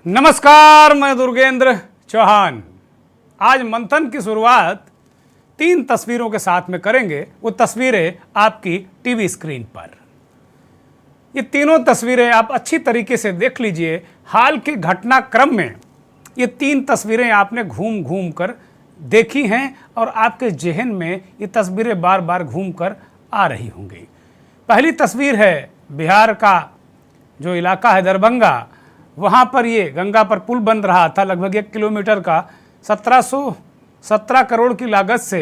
नमस्कार, मैं दुर्गेंद्र चौहान। आज मंथन की शुरुआत 3 तस्वीरों के साथ में करेंगे। वो तस्वीरें आपकी टीवी स्क्रीन पर। ये तीनों तस्वीरें आप अच्छी तरीके से देख लीजिए। हाल के घटनाक्रम में ये 3 तस्वीरें आपने घूम घूम कर देखी हैं और आपके जहन में ये तस्वीरें बार बार घूम कर आ रही होंगी। पहली तस्वीर है बिहार का जो इलाका है दरभंगा, वहाँ पर ये गंगा पर पुल बन रहा था, लगभग 1 किलोमीटर का। 1717 करोड़ की लागत से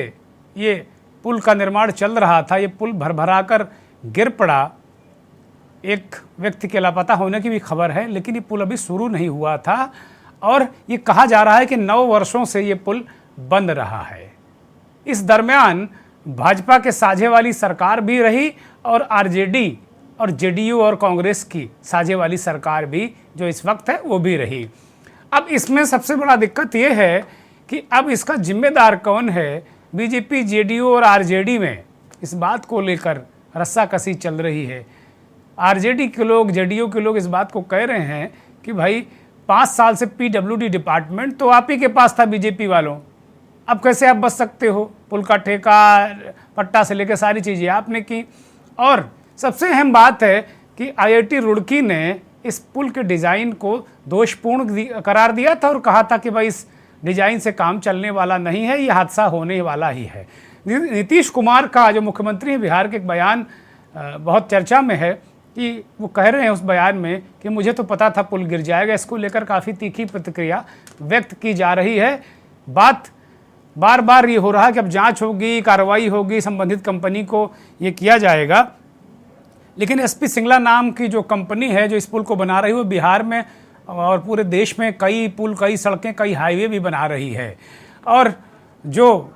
ये पुल का निर्माण चल रहा था। ये पुल भरभरा कर गिर पड़ा। एक व्यक्ति के लापता होने की भी खबर है, लेकिन ये पुल अभी शुरू नहीं हुआ था और ये कहा जा रहा है कि 9 वर्षों से ये पुल बन रहा है। इस दरमियान भाजपा के साझे वाली सरकार भी रही और आरजेडी और जेडीयू और कांग्रेस की साझे वाली सरकार भी जो इस वक्त है वो भी रही। अब इसमें सबसे बड़ा दिक्कत ये है कि अब इसका जिम्मेदार कौन है। बीजेपी, जेडीयू और आरजेडी में इस बात को लेकर रस्साकसी चल रही है। आरजेडी के लोग, जेडीयू के लोग इस बात को कह रहे हैं कि भाई 5 साल से पीडब्ल्यूडी डिपार्टमेंट तो आप ही के पास था बीजेपी वालों, अब कैसे आप बच सकते हो। पुल का ठेका, पट्टा से लेकर सारी चीज़ें आपने की। और सबसे अहम बात है कि आईआईटी रुड़की ने इस पुल के डिज़ाइन को दोषपूर्ण करार दिया था और कहा था कि भाई इस डिज़ाइन से काम चलने वाला नहीं है, ये हादसा होने वाला ही है। नीतीश कुमार का जो मुख्यमंत्री है बिहार के, एक बयान बहुत चर्चा में है कि वो कह रहे हैं उस बयान में कि मुझे तो पता था पुल गिर जाएगा। इसको लेकर काफ़ी तीखी प्रतिक्रिया व्यक्त की जा रही है। बात बार बार ये हो रहा है कि अब जांच होगी, कार्रवाई होगी, संबंधित कंपनी को ये किया जाएगा। लेकिन एसपी सिंगला नाम की जो कंपनी है जो इस पुल को बना रही है, वो बिहार में और पूरे देश में कई पुल, कई सड़कें, कई हाईवे भी बना रही है। और जो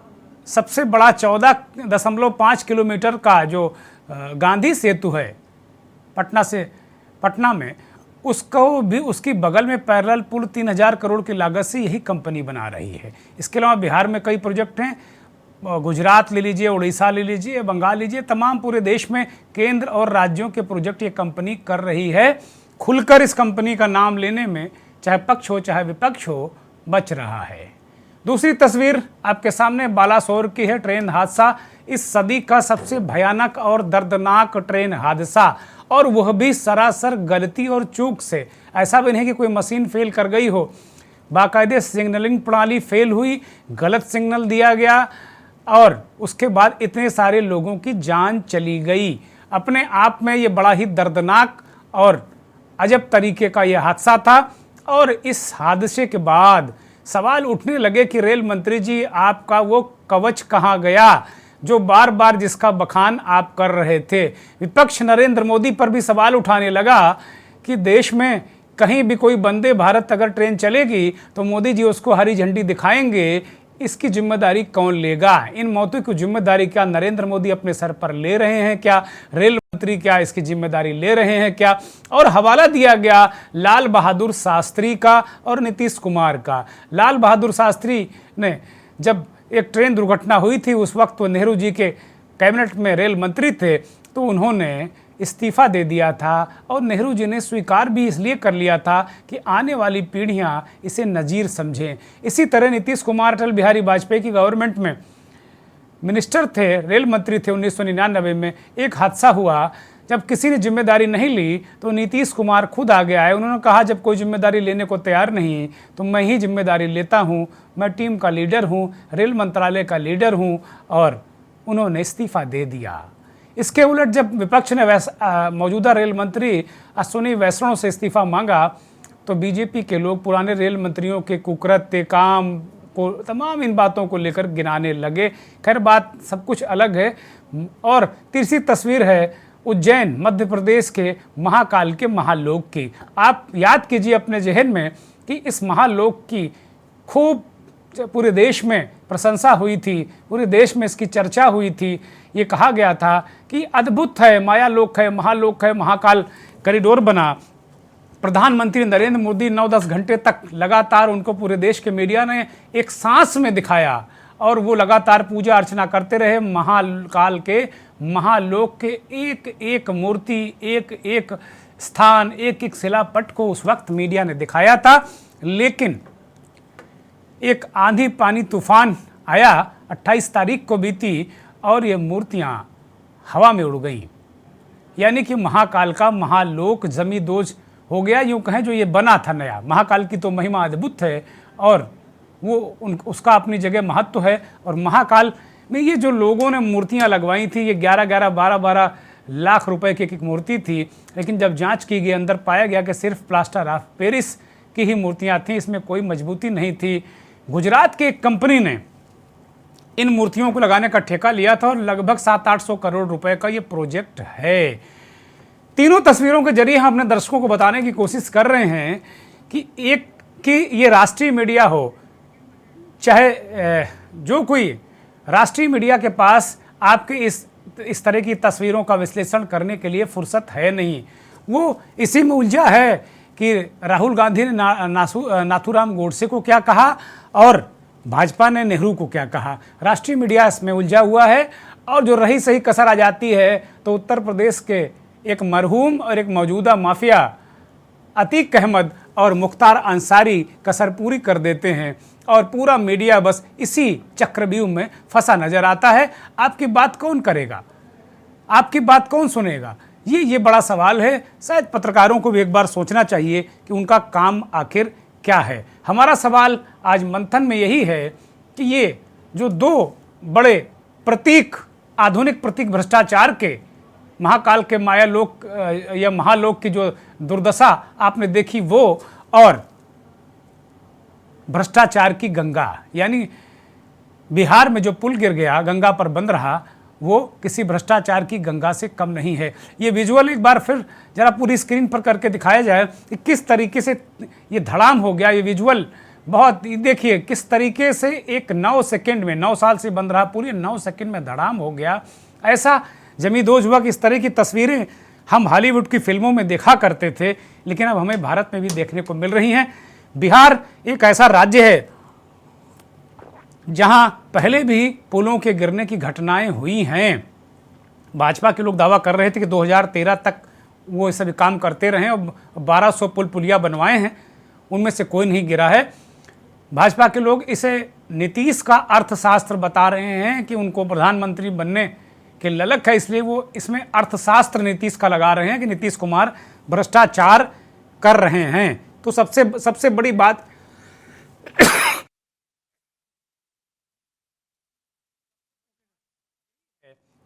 सबसे बड़ा 14.5 किलोमीटर का जो गांधी सेतु है पटना में, उसको भी, उसकी बगल में पैरेलल पुल 3000 करोड़ की लागत से यही कंपनी बना रही है। इसके अलावा बिहार में कई प्रोजेक्ट हैं। गुजरात ले लीजिए, उड़ीसा ले लीजिए, बंगाल लीजिए, तमाम पूरे देश में केंद्र और राज्यों के प्रोजेक्ट ये कंपनी कर रही है। खुलकर इस कंपनी का नाम लेने में चाहे पक्ष हो चाहे विपक्ष हो बच रहा है। दूसरी तस्वीर आपके सामने बालासोर की है। ट्रेन हादसा, इस सदी का सबसे भयानक और दर्दनाक ट्रेन हादसा, और वह भी सरासर गलती और चूक से। ऐसा भी नहीं कि कोई मशीन फेल कर गई हो, बाकायदे सिग्नलिंग प्रणाली फेल हुई, गलत सिग्नल दिया गया और उसके बाद इतने सारे लोगों की जान चली गई। अपने आप में ये बड़ा ही दर्दनाक और अजब तरीके का ये हादसा था। और इस हादसे के बाद सवाल उठने लगे कि रेल मंत्री जी, आपका वो कवच कहाँ गया जो बार बार जिसका बखान आप कर रहे थे। विपक्ष नरेंद्र मोदी पर भी सवाल उठाने लगा कि देश में कहीं भी कोई वंदे भारत अगर ट्रेन चलेगी तो मोदी जी उसको हरी झंडी दिखाएंगे। इसकी जिम्मेदारी कौन लेगा? इन मौतों की जिम्मेदारी क्या नरेंद्र मोदी अपने सर पर ले रहे हैं क्या? रेल मंत्री क्या इसकी जिम्मेदारी ले रहे हैं क्या? और हवाला दिया गया लाल बहादुर शास्त्री का और नीतीश कुमार का। लाल बहादुर शास्त्री ने, जब एक ट्रेन दुर्घटना हुई थी, उस वक्त वो नेहरू जी के कैबिनेट में रेल मंत्री थे, तो उन्होंने इस्तीफा दे दिया था और नेहरू जी ने स्वीकार भी इसलिए कर लिया था कि आने वाली पीढ़ियां इसे नज़ीर समझें। इसी तरह नीतीश कुमार अटल बिहारी वाजपेयी की गवर्नमेंट में मिनिस्टर थे, रेल मंत्री थे। 1999 में एक हादसा हुआ, जब किसी ने जिम्मेदारी नहीं ली तो नीतीश कुमार खुद आगे आए। उन्होंने कहा जब कोई जिम्मेदारी लेने को तैयार नहीं तो मैं ही जिम्मेदारी लेता हूँ, मैं टीम का लीडर हूँ, रेल मंत्रालय का लीडर हूँ, और उन्होंने इस्तीफा दे दिया। इसके उलट जब विपक्ष ने मौजूदा रेल मंत्री अश्विनी वैष्णव से इस्तीफा मांगा तो बीजेपी के लोग पुराने रेल मंत्रियों के कुकृत्य, काम को, तमाम इन बातों को लेकर गिनाने लगे। खैर, बात सब कुछ अलग है। और तीसरी तस्वीर है उज्जैन, मध्य प्रदेश के महाकाल के महालोक की। आप याद कीजिए अपने जहन में कि इस महालोक की खूब पूरे देश में प्रशंसा हुई थी, पूरे देश में इसकी चर्चा हुई थी। ये कहा गया था कि अद्भुत है, मायालोक है, महालोक है, महाकाल कॉरिडोर बना। प्रधानमंत्री नरेंद्र मोदी 9-10 घंटे तक लगातार उनको पूरे देश के मीडिया ने एक सांस में दिखाया और वो लगातार पूजा अर्चना करते रहे। महाकाल के महालोक के एक एक मूर्ति, एक एक स्थान, एक एक शिलापट को उस वक्त मीडिया ने दिखाया था, लेकिन एक आंधी पानी तूफान आया, 28 तारीख को बीती और ये मूर्तियां हवा में उड़ गईं। यानी कि महाकाल का महालोक जमींदोज हो गया, यूँ कहें जो ये बना था नया। महाकाल की तो महिमा अद्भुत है और वो उसका अपनी जगह महत्व है। और महाकाल में ये जो लोगों ने मूर्तियां लगवाई थी, ये 11-11, 12-12 लाख रुपए की एक मूर्ति थी, लेकिन जब जांच की गई अंदर पाया गया कि सिर्फ प्लास्टर ऑफ पेरिस की ही मूर्तियां थीं, इसमें कोई मजबूती नहीं थी। गुजरात की एक कंपनी ने इन मूर्तियों को लगाने का ठेका लिया था और लगभग 700-800 करोड़ रुपए का ये प्रोजेक्ट है। तीनों तस्वीरों के जरिए हम अपने दर्शकों को बताने की कोशिश कर रहे हैं कि एक कि ये राष्ट्रीय मीडिया हो, चाहे जो कोई राष्ट्रीय मीडिया के पास आपके इस तरह की तस्वीरों का विश्लेषण करने के लिए फुर्सत है नहीं। वो इसी में उलझा है कि राहुल गांधी ने नाथूराम गोडसे को क्या कहा और भाजपा ने नेहरू को क्या कहा। राष्ट्रीय मीडिया इसमें उलझा हुआ है और जो रही सही कसर आ जाती है तो उत्तर प्रदेश के एक मरहूम और एक मौजूदा माफिया अतीक अहमद और मुख्तार अंसारी कसर पूरी कर देते हैं और पूरा मीडिया बस इसी चक्रव्यूह में फंसा नजर आता है। आपकी बात कौन करेगा, आपकी बात कौन सुनेगा, ये बड़ा सवाल है। शायद पत्रकारों को भी एक बार सोचना चाहिए कि उनका काम आखिर क्या है। हमारा सवाल आज मंथन में यही है कि ये जो दो बड़े प्रतीक, आधुनिक प्रतीक भ्रष्टाचार के, महाकाल के मायालोक या महालोक की जो दुर्दशा आपने देखी वो, और भ्रष्टाचार की गंगा, यानी बिहार में जो पुल गिर गया, गंगा पर बंद रहा, वो किसी भ्रष्टाचार की गंगा से कम नहीं है। ये विजुअल एक बार फिर जरा पूरी स्क्रीन पर करके दिखाया जाए कि किस तरीके से ये धड़ाम हो गया। ये विजुअल बहुत, देखिए किस तरीके से एक 9 सेकंड में, 9 साल से बंद रहा, पूरे 9 सेकंड में धड़ाम हो गया। ऐसा जमींदोज हुआ कि इस तरह की तस्वीरें हम हॉलीवुड की फिल्मों में देखा करते थे, लेकिन अब हमें भारत में भी देखने को मिल रही हैं। बिहार एक ऐसा राज्य है जहां पहले भी पुलों के गिरने की घटनाएं हुई हैं। भाजपा के लोग दावा कर रहे थे कि 2013 तक वो ये सभी काम करते रहे और 1200 पुल पुलिया बनवाए हैं, उनमें से कोई नहीं गिरा है। भाजपा के लोग इसे नीतीश का अर्थशास्त्र बता रहे हैं कि उनको प्रधानमंत्री बनने के ललक है, इसलिए वो इसमें अर्थशास्त्र नीतीश का लगा रहे हैं कि नीतीश कुमार भ्रष्टाचार कर रहे हैं। तो सबसे बड़ी बात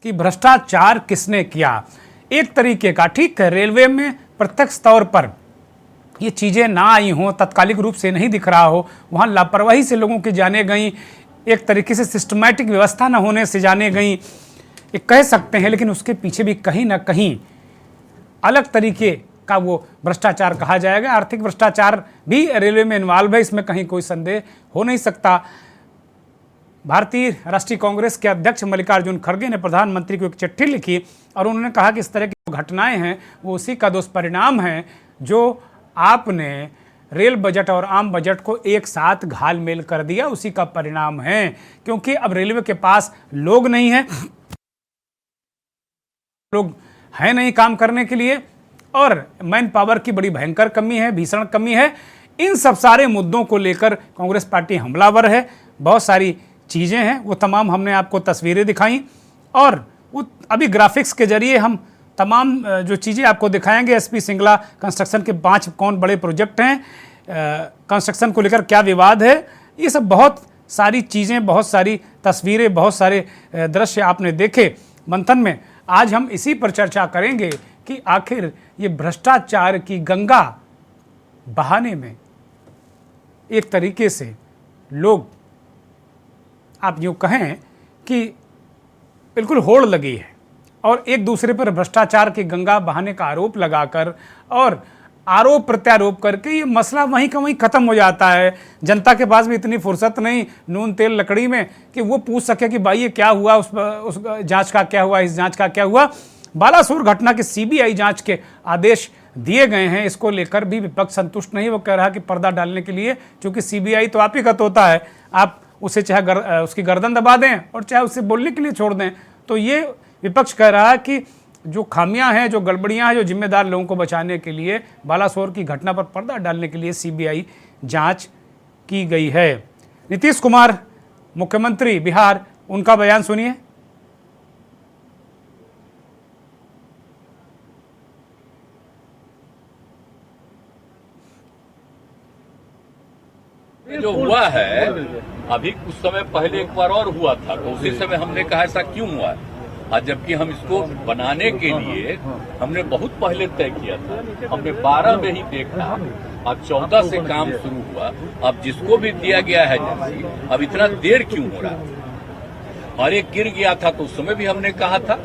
कि भ्रष्टाचार किसने किया। एक तरीके का, ठीक है, रेलवे में प्रत्यक्ष तौर पर ये चीज़ें ना आई हों, तत्कालिक रूप से नहीं दिख रहा हो, वहाँ लापरवाही से लोगों की जाने गई, एक तरीके से सिस्टमैटिक व्यवस्था न होने से जाने गई, ये कह सकते हैं। लेकिन उसके पीछे भी कहीं ना कहीं अलग तरीके का वो भ्रष्टाचार कहा जाएगा। आर्थिक भ्रष्टाचार भी रेलवे में इन्वॉल्व है, इसमें कहीं कोई संदेह हो नहीं सकता। भारतीय राष्ट्रीय कांग्रेस के अध्यक्ष मल्लिकार्जुन खड़गे ने प्रधानमंत्री को एक चिट्ठी लिखी और उन्होंने कहा कि इस तरह की घटनाएं हैं वो उसी का दुष्परिणाम है जो आपने रेल बजट और आम बजट को एक साथ घालमेल कर दिया, उसी का परिणाम है। क्योंकि अब रेलवे के पास लोग नहीं है, लोग हैं नहीं काम करने के लिए, और मैन पावर की बड़ी भयंकर कमी है, भीषण कमी है। इन सब सारे मुद्दों को लेकर कांग्रेस पार्टी हमलावर है। बहुत सारी चीज़ें हैं, वो तमाम हमने आपको तस्वीरें दिखाई और वो अभी ग्राफिक्स के जरिए हम तमाम जो चीज़ें आपको दिखाएंगे। एसपी सिंगला कंस्ट्रक्शन के 5 कौन बड़े प्रोजेक्ट हैं, कंस्ट्रक्शन को लेकर क्या विवाद है, ये सब बहुत सारी चीज़ें, बहुत सारी तस्वीरें, बहुत सारे दृश्य आपने देखे मंथन में। आज हम इसी पर चर्चा करेंगे कि आखिर ये भ्रष्टाचार की गंगा बहाने में एक तरीके से लोग, आप यूँ कहें कि बिल्कुल होड़ लगी है और एक दूसरे पर भ्रष्टाचार की गंगा बहाने का आरोप लगाकर और आरोप प्रत्यारोप करके ये मसला वहीं का वहीं ख़त्म हो जाता है। जनता के पास भी इतनी फुर्सत नहीं नून तेल लकड़ी में कि वो पूछ सके कि भाई ये क्या हुआ, उस जांच का क्या हुआ, इस जांच का क्या हुआ। बालासोर घटना के सीबीआई जांच के आदेश दिए गए हैं, इसको लेकर भी विपक्ष संतुष्ट नहीं। वो कह रहा कि पर्दा डालने के लिए, क्योंकि सीबीआई तो आप ही का तोता है, आप उसे चाहे उसकी गर्दन दबा दें और चाहे उसे बोलने के लिए छोड़ दें। तो ये विपक्ष कह रहा है कि जो खामियां हैं, जो गड़बड़ियां हैं, जो जिम्मेदार लोगों को बचाने के लिए बालासोर की घटना पर पर्दा डालने के लिए सीबीआई जांच की गई है। नीतीश कुमार मुख्यमंत्री बिहार, उनका बयान सुनिए। जो हुआ है अभी कुछ समय पहले एक बार और हुआ था, तो उसी समय हमने कहा ऐसा क्यों हुआ है, और जबकि हम इसको बनाने के लिए हमने बहुत पहले तय किया था। हमने 12 में ही देखा, अब 14 से काम शुरू हुआ। अब जिसको भी दिया गया है एजेंसी, अब इतना देर क्यों हो रहा है? और एक गिर गया था तो उस समय भी हमने कहा था,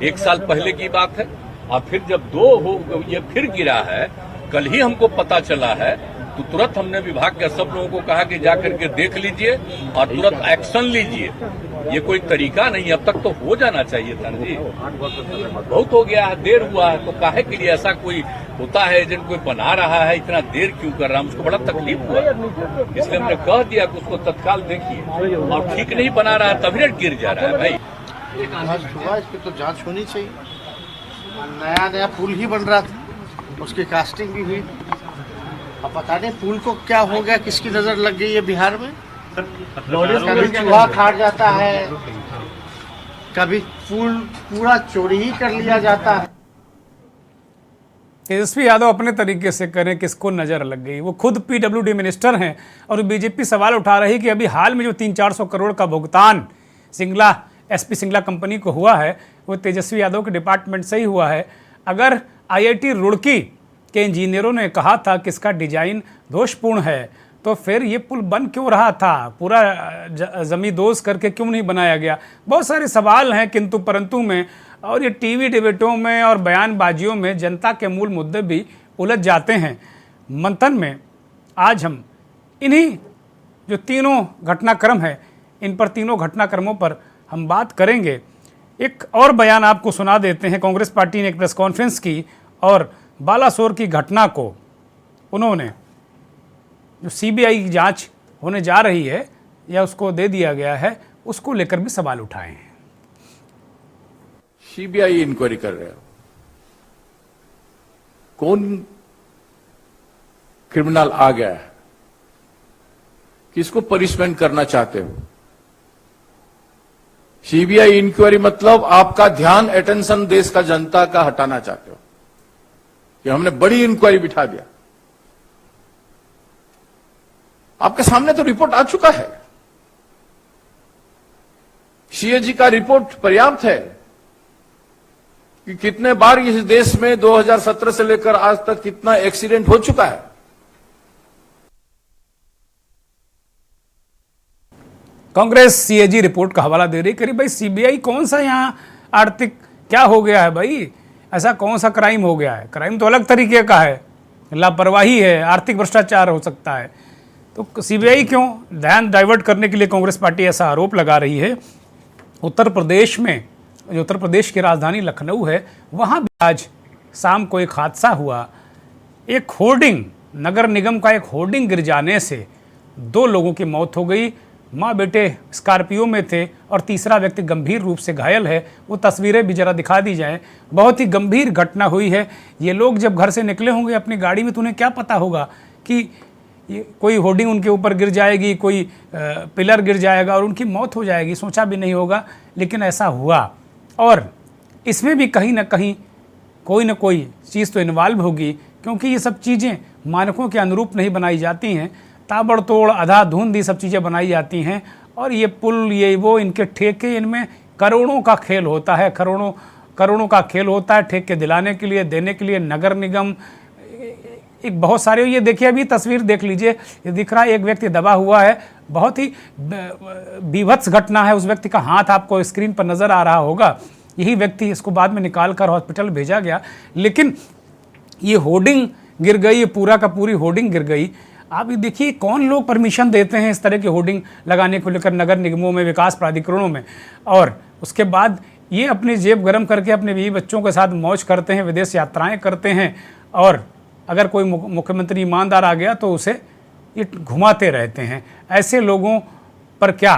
1 साल पहले की बात है। और फिर जब 2 हो ये फिर गिरा है, कल ही हमको पता चला है, तो तुरंत हमने विभाग के सब लोगों को कहा कि जाकर के देख लीजिए और तुरंत एक्शन लीजिए। ये कोई तरीका नहीं, अब तक तो हो जाना चाहिए था जी। बहुत हो गया है, देर हुआ है, तो काहे के लिए ऐसा कोई होता है, एजेंट कोई बना रहा है, इतना देर क्यों कर रहा है? मुझको बड़ा तकलीफ हुआ, इसलिए हमने कह दिया कि उसको तत्काल देखिए, और ठीक नहीं बना रहा है तभी गिर जा रहा है। भाई जांच हुआ, इस पर तो जांच होनी चाहिए। नया पुल ही बन रहा था, उसकी कास्टिंग भी हुई। अब पता नहीं पुल को क्या हो गया, किसकी नजर लग गई है बिहार में। कभी चूहा खाट जाता है, कभी पुल पूरा चोरी ही कर लिया जाता है। तेजस्वी यादव अपने तरीके से करें, किसको नजर लग गई। वो खुद पीडब्ल्यूडी मिनिस्टर हैं और बीजेपी सवाल उठा रही कि अभी हाल में जो 300-400 करोड़ का भुगतान सिंगला एसपी सिंगला कंपनी को हुआ है, वो तेजस्वी यादव के डिपार्टमेंट से ही हुआ है। अगर आईआईटी रुड़की के इंजीनियरों ने कहा था कि इसका डिजाइन दोषपूर्ण है, तो फिर ये पुल बन क्यों रहा था? पूरा जमींदोज करके क्यों नहीं बनाया गया? बहुत सारे सवाल हैं किंतु परंतु में, और ये टीवी डिबेटों में और बयानबाजियों में जनता के मूल मुद्दे भी उलझ जाते हैं। मंथन में आज हम इन्हीं जो तीनों घटनाक्रम है, इन पर तीनों घटनाक्रमों पर हम बात करेंगे। एक और बयान आपको सुना देते हैं। कांग्रेस पार्टी ने एक प्रेस कॉन्फ्रेंस की और बालासोर की घटना को उन्होंने जो सीबीआई की जांच होने जा रही है या उसको दे दिया गया है, उसको लेकर भी सवाल उठाए हैं। सीबीआई इंक्वायरी कर रहे हो, कौन क्रिमिनल आ गया है, किसको पनिशमेंट करना चाहते हो? सीबीआई इंक्वायरी मतलब आपका ध्यान, अटेंशन देश का जनता का हटाना चाहते हो कि हमने बड़ी इंक्वायरी बिठा दिया। आपके सामने तो रिपोर्ट आ चुका है, सीएजी का रिपोर्ट पर्याप्त है कि कितने बार इस देश में 2017 से लेकर आज तक कितना एक्सीडेंट हो चुका है। कांग्रेस सीएजी रिपोर्ट का हवाला दे रही, करीब भाई सीबीआई कौन सा यहाँ आर्थिक क्या हो गया है भाई? ऐसा कौन सा क्राइम हो गया है? क्राइम तो अलग तरीके का है, लापरवाही है, आर्थिक भ्रष्टाचार हो सकता है, तो सीबीआई क्यों? ध्यान डाइवर्ट करने के लिए कांग्रेस पार्टी ऐसा आरोप लगा रही है। उत्तर प्रदेश में, जो उत्तर प्रदेश की राजधानी लखनऊ है, वहाँ भी आज शाम को एक हादसा हुआ। एक होर्डिंग, नगर निगम का एक होर्डिंग गिर जाने से 2 लोगों की मौत हो गई। माँ बेटे स्कॉर्पियो में थे और तीसरा व्यक्ति गंभीर रूप से घायल है। वो तस्वीरें भी जरा दिखा दी जाएं। बहुत ही गंभीर घटना हुई है। ये लोग जब घर से निकले होंगे अपनी गाड़ी में, तो उन्हें क्या पता होगा कि ये कोई होर्डिंग उनके ऊपर गिर जाएगी, कोई पिलर गिर जाएगा और उनकी मौत हो जाएगी। सोचा भी नहीं होगा, लेकिन ऐसा हुआ। और इसमें भी कहीं ना कहीं कोई ना कोई चीज़ तो इन्वॉल्व होगी, क्योंकि ये सब चीज़ें मानकों के अनुरूप नहीं बनाई जाती हैं। ताबड़तोड़, आधाधुंध ये सब चीज़ें बनाई जाती हैं। और ये पुल, ये वो, इनके ठेके, इनमें करोड़ों का खेल होता है, करोड़ों का खेल होता है ठेके दिलाने के लिए, देने के लिए। नगर निगम एक बहुत सारे, ये देखिए अभी तस्वीर देख लीजिए, ये दिख रहा है एक व्यक्ति दबा हुआ है। बहुत ही बीभत्स घटना है। उस व्यक्ति का हाथ आपको स्क्रीन पर नज़र आ रहा होगा। यही व्यक्ति, इसको बाद में निकाल कर हॉस्पिटल भेजा गया, लेकिन ये होर्डिंग गिर गई, ये पूरा का पूरी होर्डिंग गिर गई। आप ये देखिए कौन लोग परमिशन देते हैं इस तरह की होर्डिंग लगाने को लेकर नगर निगमों में, विकास प्राधिकरणों में, और उसके बाद ये अपनी जेब गर्म करके अपने बीवी बच्चों के साथ मौज करते हैं, विदेश यात्राएं करते हैं, और अगर कोई मुख्यमंत्री ईमानदार आ गया तो उसे ये घुमाते रहते हैं। ऐसे लोगों पर क्या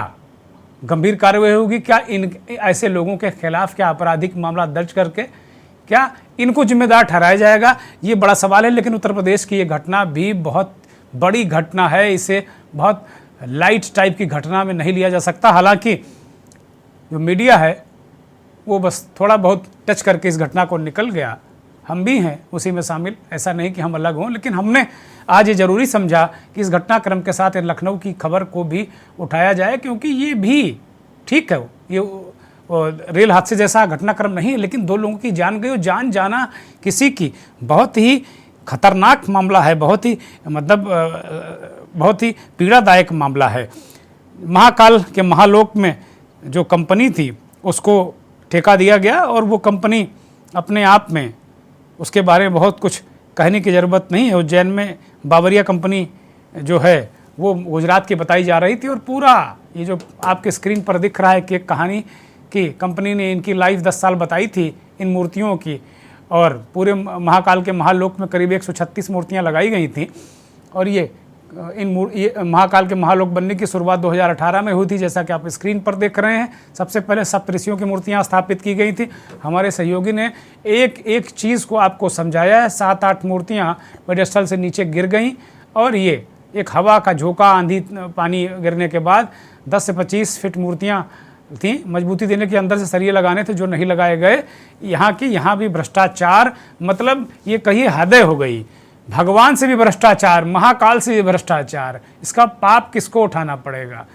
गंभीर कार्रवाई होगी? क्या इन ऐसे लोगों के खिलाफ क्या आपराधिक मामला दर्ज करके क्या इनको जिम्मेदार ठहराया जाएगा? ये बड़ा सवाल है। लेकिन उत्तर प्रदेश की ये घटना भी बहुत बड़ी घटना है, इसे बहुत लाइट टाइप की घटना में नहीं लिया जा सकता। हालांकि जो मीडिया है वो बस थोड़ा बहुत टच करके इस घटना को निकल गया। हम भी हैं उसी में शामिल, ऐसा नहीं कि हम अलग हों, लेकिन हमने आज ये ज़रूरी समझा कि इस घटनाक्रम के साथ लखनऊ की खबर को भी उठाया जाए, क्योंकि ये भी ठीक है, ये रेल हादसे जैसा घटनाक्रम नहीं है, लेकिन 2 लोगों की जान गई और जान जाना किसी की बहुत ही खतरनाक मामला है, बहुत ही बहुत ही पीड़ादायक मामला है। महाकाल के महालोक में जो कंपनी थी उसको ठेका दिया गया और वो कंपनी अपने आप में, उसके बारे में बहुत कुछ कहने की ज़रूरत नहीं है। उज्जैन में बाबरिया कंपनी जो है वो गुजरात की बताई जा रही थी और पूरा ये जो आपके स्क्रीन पर दिख रहा है कि एक कहानी कि कंपनी ने इनकी लाइफ 10 साल बताई थी इन मूर्तियों की, और पूरे महाकाल के महालोक में करीब 136 मूर्तियां लगाई गई थी। और ये महाकाल के महालोक बनने की शुरुआत 2018 में हुई थी, जैसा कि आप स्क्रीन पर देख रहे हैं। सबसे पहले सप्तऋषियों की मूर्तियां स्थापित की गई थी। हमारे सहयोगी ने एक एक चीज़ को आपको समझाया है। 7-8 मूर्तियां पेडेस्टल से नीचे गिर गईं और ये एक हवा का झोंका, आंधी, पानी गिरने के बाद 10 से 25 फीट मूर्तियाँ थी। मजबूती देने के अंदर से सरिये लगाने थे जो नहीं लगाए गए। यहाँ भी भ्रष्टाचार, मतलब ये कहीं हदें हो गई। भगवान से भी भ्रष्टाचार, महाकाल से भी भ्रष्टाचार। इसका पाप किसको उठाना पड़ेगा?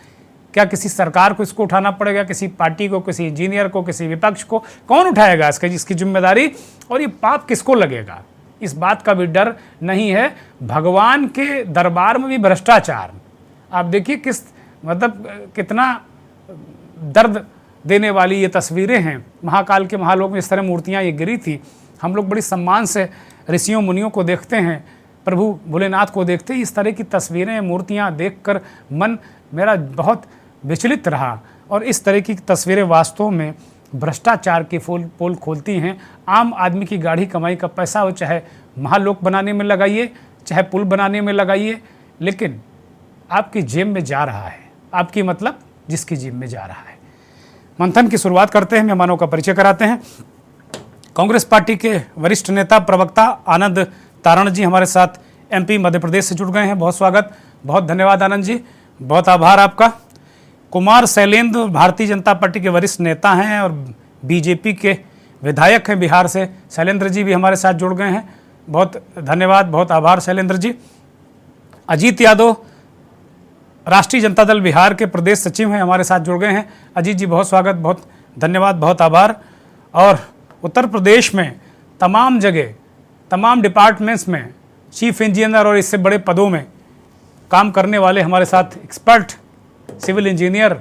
क्या किसी सरकार को इसको उठाना पड़ेगा, किसी पार्टी को, किसी इंजीनियर को, किसी विपक्ष को? कौन उठाएगा इसकी जिम्मेदारी? और ये पाप किसको लगेगा? इस बात का भी डर नहीं है। भगवान के दरबार में भी भ्रष्टाचार। आप देखिए कितना दर्द देने वाली ये तस्वीरें हैं। महाकाल के महालोक में इस तरह मूर्तियाँ ये गिरी थी। हम लोग बड़ी सम्मान से ऋषियों मुनियों को देखते हैं, प्रभु भोलेनाथ को देखते हैं। इस तरह की तस्वीरें, मूर्तियाँ देखकर मन मेरा बहुत विचलित रहा। और इस तरह की तस्वीरें वास्तव में भ्रष्टाचार की पोल खोलती हैं। आम आदमी की गाढ़ी कमाई का पैसा हो, चाहे महालोक बनाने में लगाइए, चाहे पुल बनाने में लगाइए, लेकिन आपकी जेब में जा रहा है। आपकी मतलब जिसकी जेब में जा रहा है। मंथन की शुरुआत करते हैं, मेहमानों का परिचय कराते हैं। कांग्रेस पार्टी के वरिष्ठ नेता प्रवक्ता आनंद तारण जी हमारे साथ एमपी मध्य प्रदेश से जुड़ गए हैं। बहुत स्वागत, बहुत धन्यवाद आनंद जी, बहुत आभार आपका। कुमार शैलेंद्र भारतीय जनता पार्टी के वरिष्ठ नेता हैं और बीजेपी के विधायक हैं बिहार से। शैलेंद्र जी भी हमारे साथ जुड़ गए हैं, बहुत धन्यवाद, बहुत आभार शैलेंद्र जी। अजीत यादव राष्ट्रीय जनता दल बिहार के प्रदेश सचिव हैं, हमारे साथ जुड़ गए हैं। अजीत जी बहुत स्वागत, बहुत धन्यवाद, बहुत आभार। और उत्तर प्रदेश में तमाम जगह, तमाम डिपार्टमेंट्स में चीफ इंजीनियर और इससे बड़े पदों में काम करने वाले हमारे साथ expert civil engineer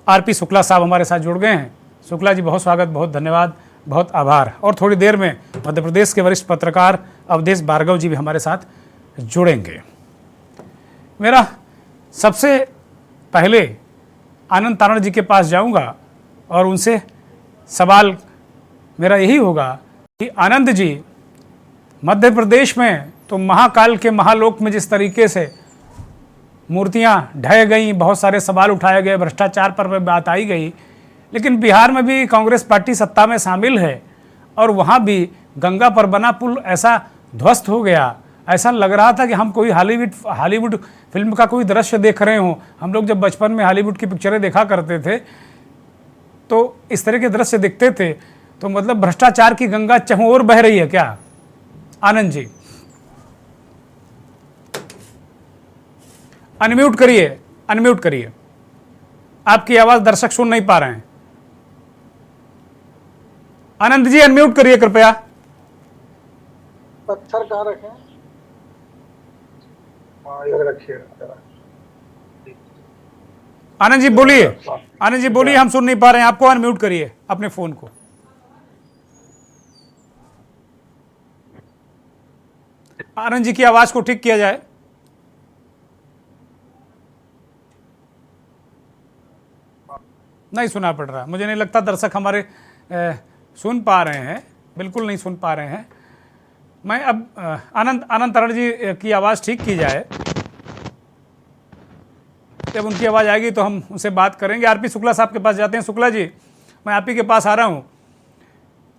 RP Shukla साहब हमारे साथ जुड़ गए हैं। शुक्ला जी बहुत स्वागत, बहुत धन्यवाद, बहुत आभार। और थोड़ी देर में मध्य प्रदेश के वरिष्ठ पत्रकार अवधेश भार्गव जी भी हमारे साथ जुड़ेंगे। मेरा सबसे पहले आनंद तारण जी के पास जाऊंगा और उनसे सवाल मेरा यही होगा कि आनंद जी, मध्य प्रदेश में तो महाकाल के महालोक में जिस तरीके से मूर्तियां ढह गई, बहुत सारे सवाल उठाए गए, भ्रष्टाचार पर बात आई गई, लेकिन बिहार में भी कांग्रेस पार्टी सत्ता में शामिल है और वहाँ भी गंगा पर बना पुल ऐसा ध्वस्त हो गया, ऐसा लग रहा था कि हम कोई हॉलीवुड फिल्म का कोई दृश्य देख रहे हों। हम लोग जब बचपन में हॉलीवुड की पिक्चरें देखा करते थे तो इस तरह के दृश्य दिखते थे। तो मतलब भ्रष्टाचार की गंगा चहुओर बह रही है क्या आनंद जी? अनम्यूट करिए, अनम्यूट करिए, आपकी आवाज दर्शक सुन नहीं पा रहे हैं। आनंद जी अनम्यूट करिए कृपया। पत्थर कहाँ रखें? इधर रखिए। आनंद जी बोलिए, आनंद जी बोलिए, हम सुन नहीं पा रहे हैं आपको। अनम्यूट करिए अपने फोन को। आनंद जी की आवाज को ठीक किया जाए। नहीं सुना पड़ रहा, मुझे नहीं लगता दर्शक हमारे सुन पा रहे हैं, बिल्कुल नहीं सुन पा रहे हैं। मैं अब आनंद तारण जी की आवाज़ ठीक की जाए। जब उनकी आवाज़ आएगी तो हम उनसे बात करेंगे। आरपी शुक्ला साहब के पास जाते हैं। शुक्ला जी, मैं आप ही के पास आ रहा हूँ।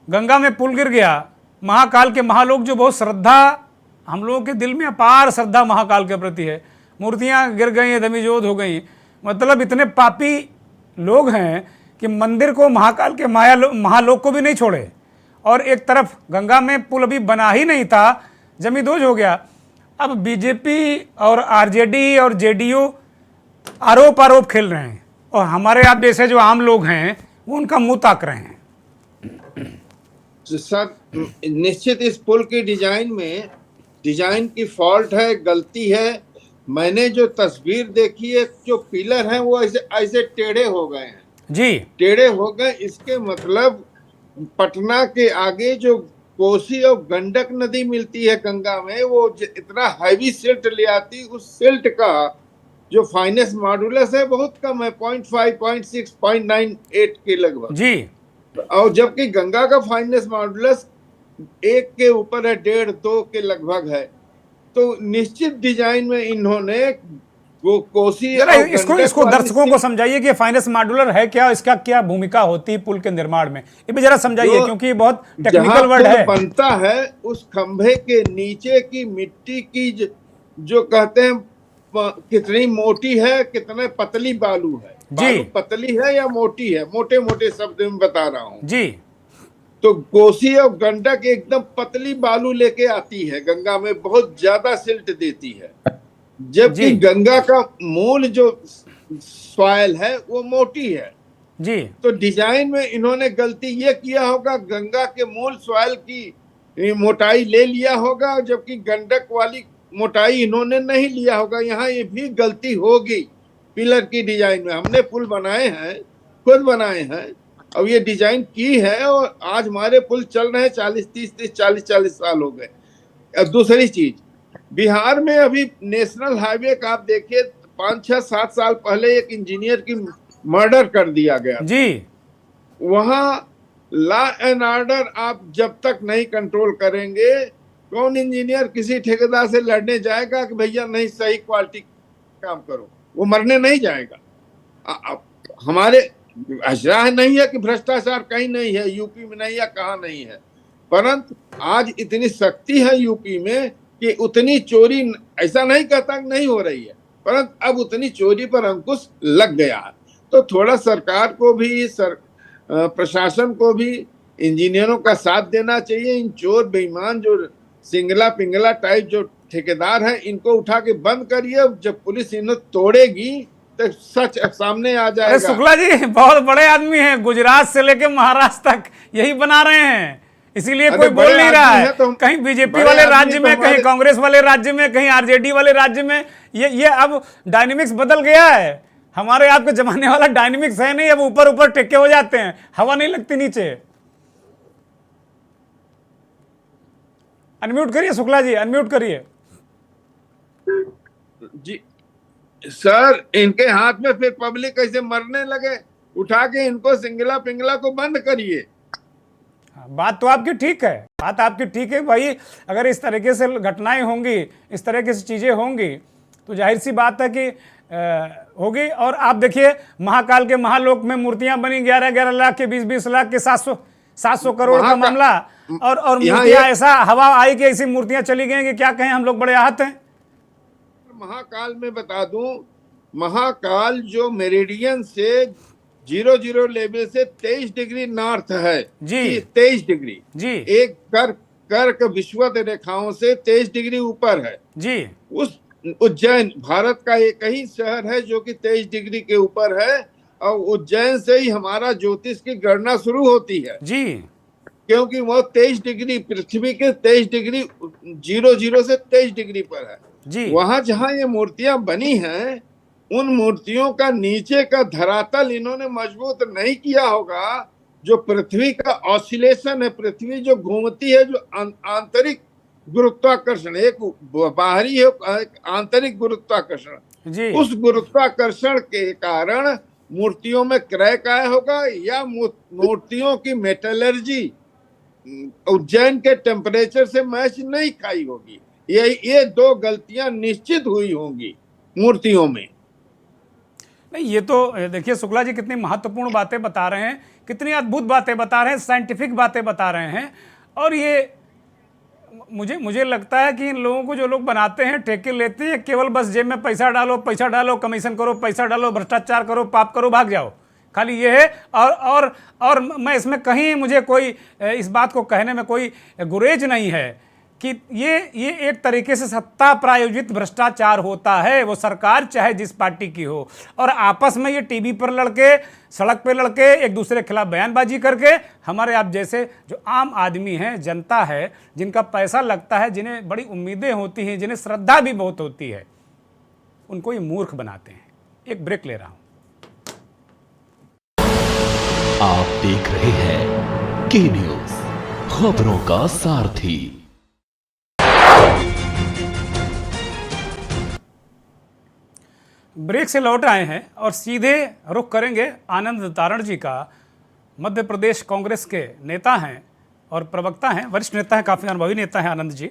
गंगा में पुल गिर गया, महाकाल के महालोग जो बहुत श्रद्धा, हम लोगों के दिल में अपार श्रद्धा महाकाल के प्रति है, मूर्तियाँ गिर गई, धमीजोत हो गई। मतलब इतने पापी लोग हैं कि मंदिर को, महाकाल के महालोक को भी नहीं छोड़े। और एक तरफ गंगा में पुल अभी बना ही नहीं था, जमींदोज हो गया। अब बीजेपी और आरजेडी और जेडीयू आरोप खेल रहे हैं और हमारे आप जैसे जो आम लोग हैं वो उनका मुंह ताक रहे हैं। सर, निश्चित इस पुल की डिजाइन की फॉल्ट है, गलती है। मैंने जो तस्वीर देखी है, जो पिलर हैं वो ऐसे टेढ़े हो गए हैं जी, टेढ़े हो गए। इसके मतलब पटना के आगे जो कोसी और गंडक नदी मिलती है गंगा में, वो इतना हैवी सिल्ट ले आती, उस सिल्ट का जो फाइनेंस मॉडुलस है बहुत कम है, 0.5, 0.6, 0.98 के लगभग जी। और जबकि गंगा का फाइनेंस मॉडुलस 1 के ऊपर है, 1.5, 2 के लगभग है। तो निश्चित डिजाइन में इन्होंने वो कोसी इसको दर्शकों को समझाइए कि फाइनेंस मॉड्यूलर है क्या, इसका क्या भूमिका होती है पुल के निर्माण में, ये भी जरा समझाइए, क्योंकि ये बहुत टेक्निकल वर्ड है। बनता है उस खंभे के नीचे की मिट्टी की जो कहते हैं कितनी मोटी है, कितने पतली बालू है, बालू पतली है या मोटी है, मोटे मोटे शब्द में बता रहा हूँ जी। तो कोसी और गंडक एकदम पतली बालू लेके आती है गंगा में, बहुत ज्यादा सिल्ट देती है, जबकि गंगा का मूल जो सॉइल है वो मोटी है जी। तो डिजाइन में इन्होंने गलती ये किया होगा, गंगा के मूल सॉइल की मोटाई ले लिया होगा, जबकि गंडक वाली मोटाई इन्होंने नहीं लिया होगा। यहाँ ये भी गलती होगी पिलर की डिजाइन में। हमने पुल बनाए हैं, खुद बनाए हैं, और ये डिजाइन की है, और आज हमारे पुल चल रहे हैं 40 साल हो गए। अब दूसरी चीज, बिहार में अभी नेशनल हाईवे का आप देखिए, 5, 6, 7 साल पहले एक इंजीनियर की मर्डर कर दिया गया जी। वहां लॉ एंड ऑर्डर आप जब तक नहीं कंट्रोल करेंगे, कौन इंजीनियर किसी ठेकेदार से लड़ने जाएगा कि भैया नहीं सही क्वालिटी काम करो, वो मरने नहीं जाएगा। हमारे ऐसा नहीं है कि भ्रष्टाचार कहीं नहीं है, यूपी में नहीं है, कहाँ नहीं है, परंतु आज इतनी सख्ती है यूपी में कि उतनी चोरी, ऐसा नहीं कहता नहीं हो रही है, परंतु अब उतनी चोरी पर अंकुश लग गया है। तो थोड़ा सरकार को भी, प्रशासन को भी इंजीनियरों का साथ देना चाहिए। इन चोर बेईमान जो सिंगला पिंगला टाइप जो ठेकेदार हैं, इनको उठा के बंद करिए। जब पुलिस इन्हें तोड़ेगी तो सच सामने आ जाएगा। शुक्ला जी बहुत बड़े आदमी हैं, गुजरात से लेके महाराष्ट्र तक यही बना रहे हैं, इसीलिए कोई बोल नहीं रहा है। तो कहीं बीजेपी वाले राज्य में, कहीं कांग्रेस वाले राज्य में, कहीं आरजेडी वाले राज्य में, ये अब डायनेमिक्स बदल गया है। हमारे आपके जमाने वाला डायनेमिक्स है नहीं, अब ऊपर ऊपर टेके हो जाते हैं, हवा नहीं लगती नीचे। अनम्यूट करिए शुक्ला जी, अनम्यूट करिए जी। सर, इनके हाथ में फिर पब्लिक कैसे मरने लगे, उठा के इनको सिंगला पिंगला को बंद करिए। बात तो आपकी ठीक है, बात आपकी ठीक है भाई। अगर इस तरीके से घटनाएं होंगी, इस तरीके से चीज़ें होंगी, तो जाहिर सी बात है कि होगी। और आप देखिए, महाकाल के महालोक में मूर्तियां बनी 11-11 लाख के, 20-20 लाख के, 700 करोड़ का मामला, और मूर्तियां ऐसा हवा आई कि ऐसी मूर्तियां चली गई कि क्या कहें, हम लोग बड़े आहत हैं। महाकाल में बता दूं, महाकाल जो मेरिडियन से 00 लेवल से 23 डिग्री नॉर्थ है जी, 23 डिग्री जी, एक कर्क विषुवत रेखाओं से 23 डिग्री ऊपर है जी। उस उज्जैन भारत का एक ही शहर है जो कि 23 डिग्री के ऊपर है, और उज्जैन से ही हमारा ज्योतिष की गणना शुरू होती है जी, क्योंकि वो 23 डिग्री पृथ्वी के 23 डिग्री 00 से 23 डिग्री पर है जी। वहां जहां ये मूर्तियां बनी हैं, उन मूर्तियों का नीचे का धरातल इन्होंने मजबूत नहीं किया होगा। जो पृथ्वी का ऑसिलेशन है, पृथ्वी जो घूमती है, जो आंतरिक गुरुत्वाकर्षण, एक बाहरी है, एक आंतरिक गुरुत्वाकर्षण जी, उस गुरुत्वाकर्षण के कारण मूर्तियों में क्रैक आया होगा, या मूर्तियों की मेटलर्जी उज्जैन के टेम्परेचर से मैच नहीं खाई होगी। ये 2 गलतियां निश्चित हुई होंगी मूर्तियों में। नहीं, ये तो देखिए शुक्ला जी कितनी महत्वपूर्ण बातें बता रहे हैं, कितनी अद्भुत बातें बता रहे हैं, साइंटिफिक बातें बता रहे हैं। और ये मुझे लगता है कि इन लोगों को जो लोग बनाते हैं, ठेके लेते हैं, केवल बस जेब में पैसा डालो, कमीशन करो, पैसा डालो, भ्रष्टाचार करो, पाप करो, भाग जाओ, खाली ये है। और मैं इसमें कहीं मुझे कोई इस बात को कहने में कोई गुरेज नहीं है कि ये एक तरीके से सत्ता प्रायोजित भ्रष्टाचार होता है, वो सरकार चाहे जिस पार्टी की हो। और आपस में ये टीवी पर लड़के, सड़क पे लड़के, एक दूसरे के खिलाफ बयानबाजी करके हमारे आप जैसे जो आम आदमी हैं, जनता है, जिनका पैसा लगता है, जिन्हें बड़ी उम्मीदें होती हैं, जिन्हें श्रद्धा भी बहुत होती है, उनको ये मूर्ख बनाते हैं। एक ब्रेक ले रहा हूं। आप देख रहे हैं के न्यूज, खबरों का सारथी। ब्रेक से लौट आए हैं और सीधे रुख करेंगे आनंद तारण जी का। मध्य प्रदेश कांग्रेस के नेता हैं और प्रवक्ता हैं, वरिष्ठ नेता हैं, काफ़ी अनुभवी नेता हैं आनंद जी।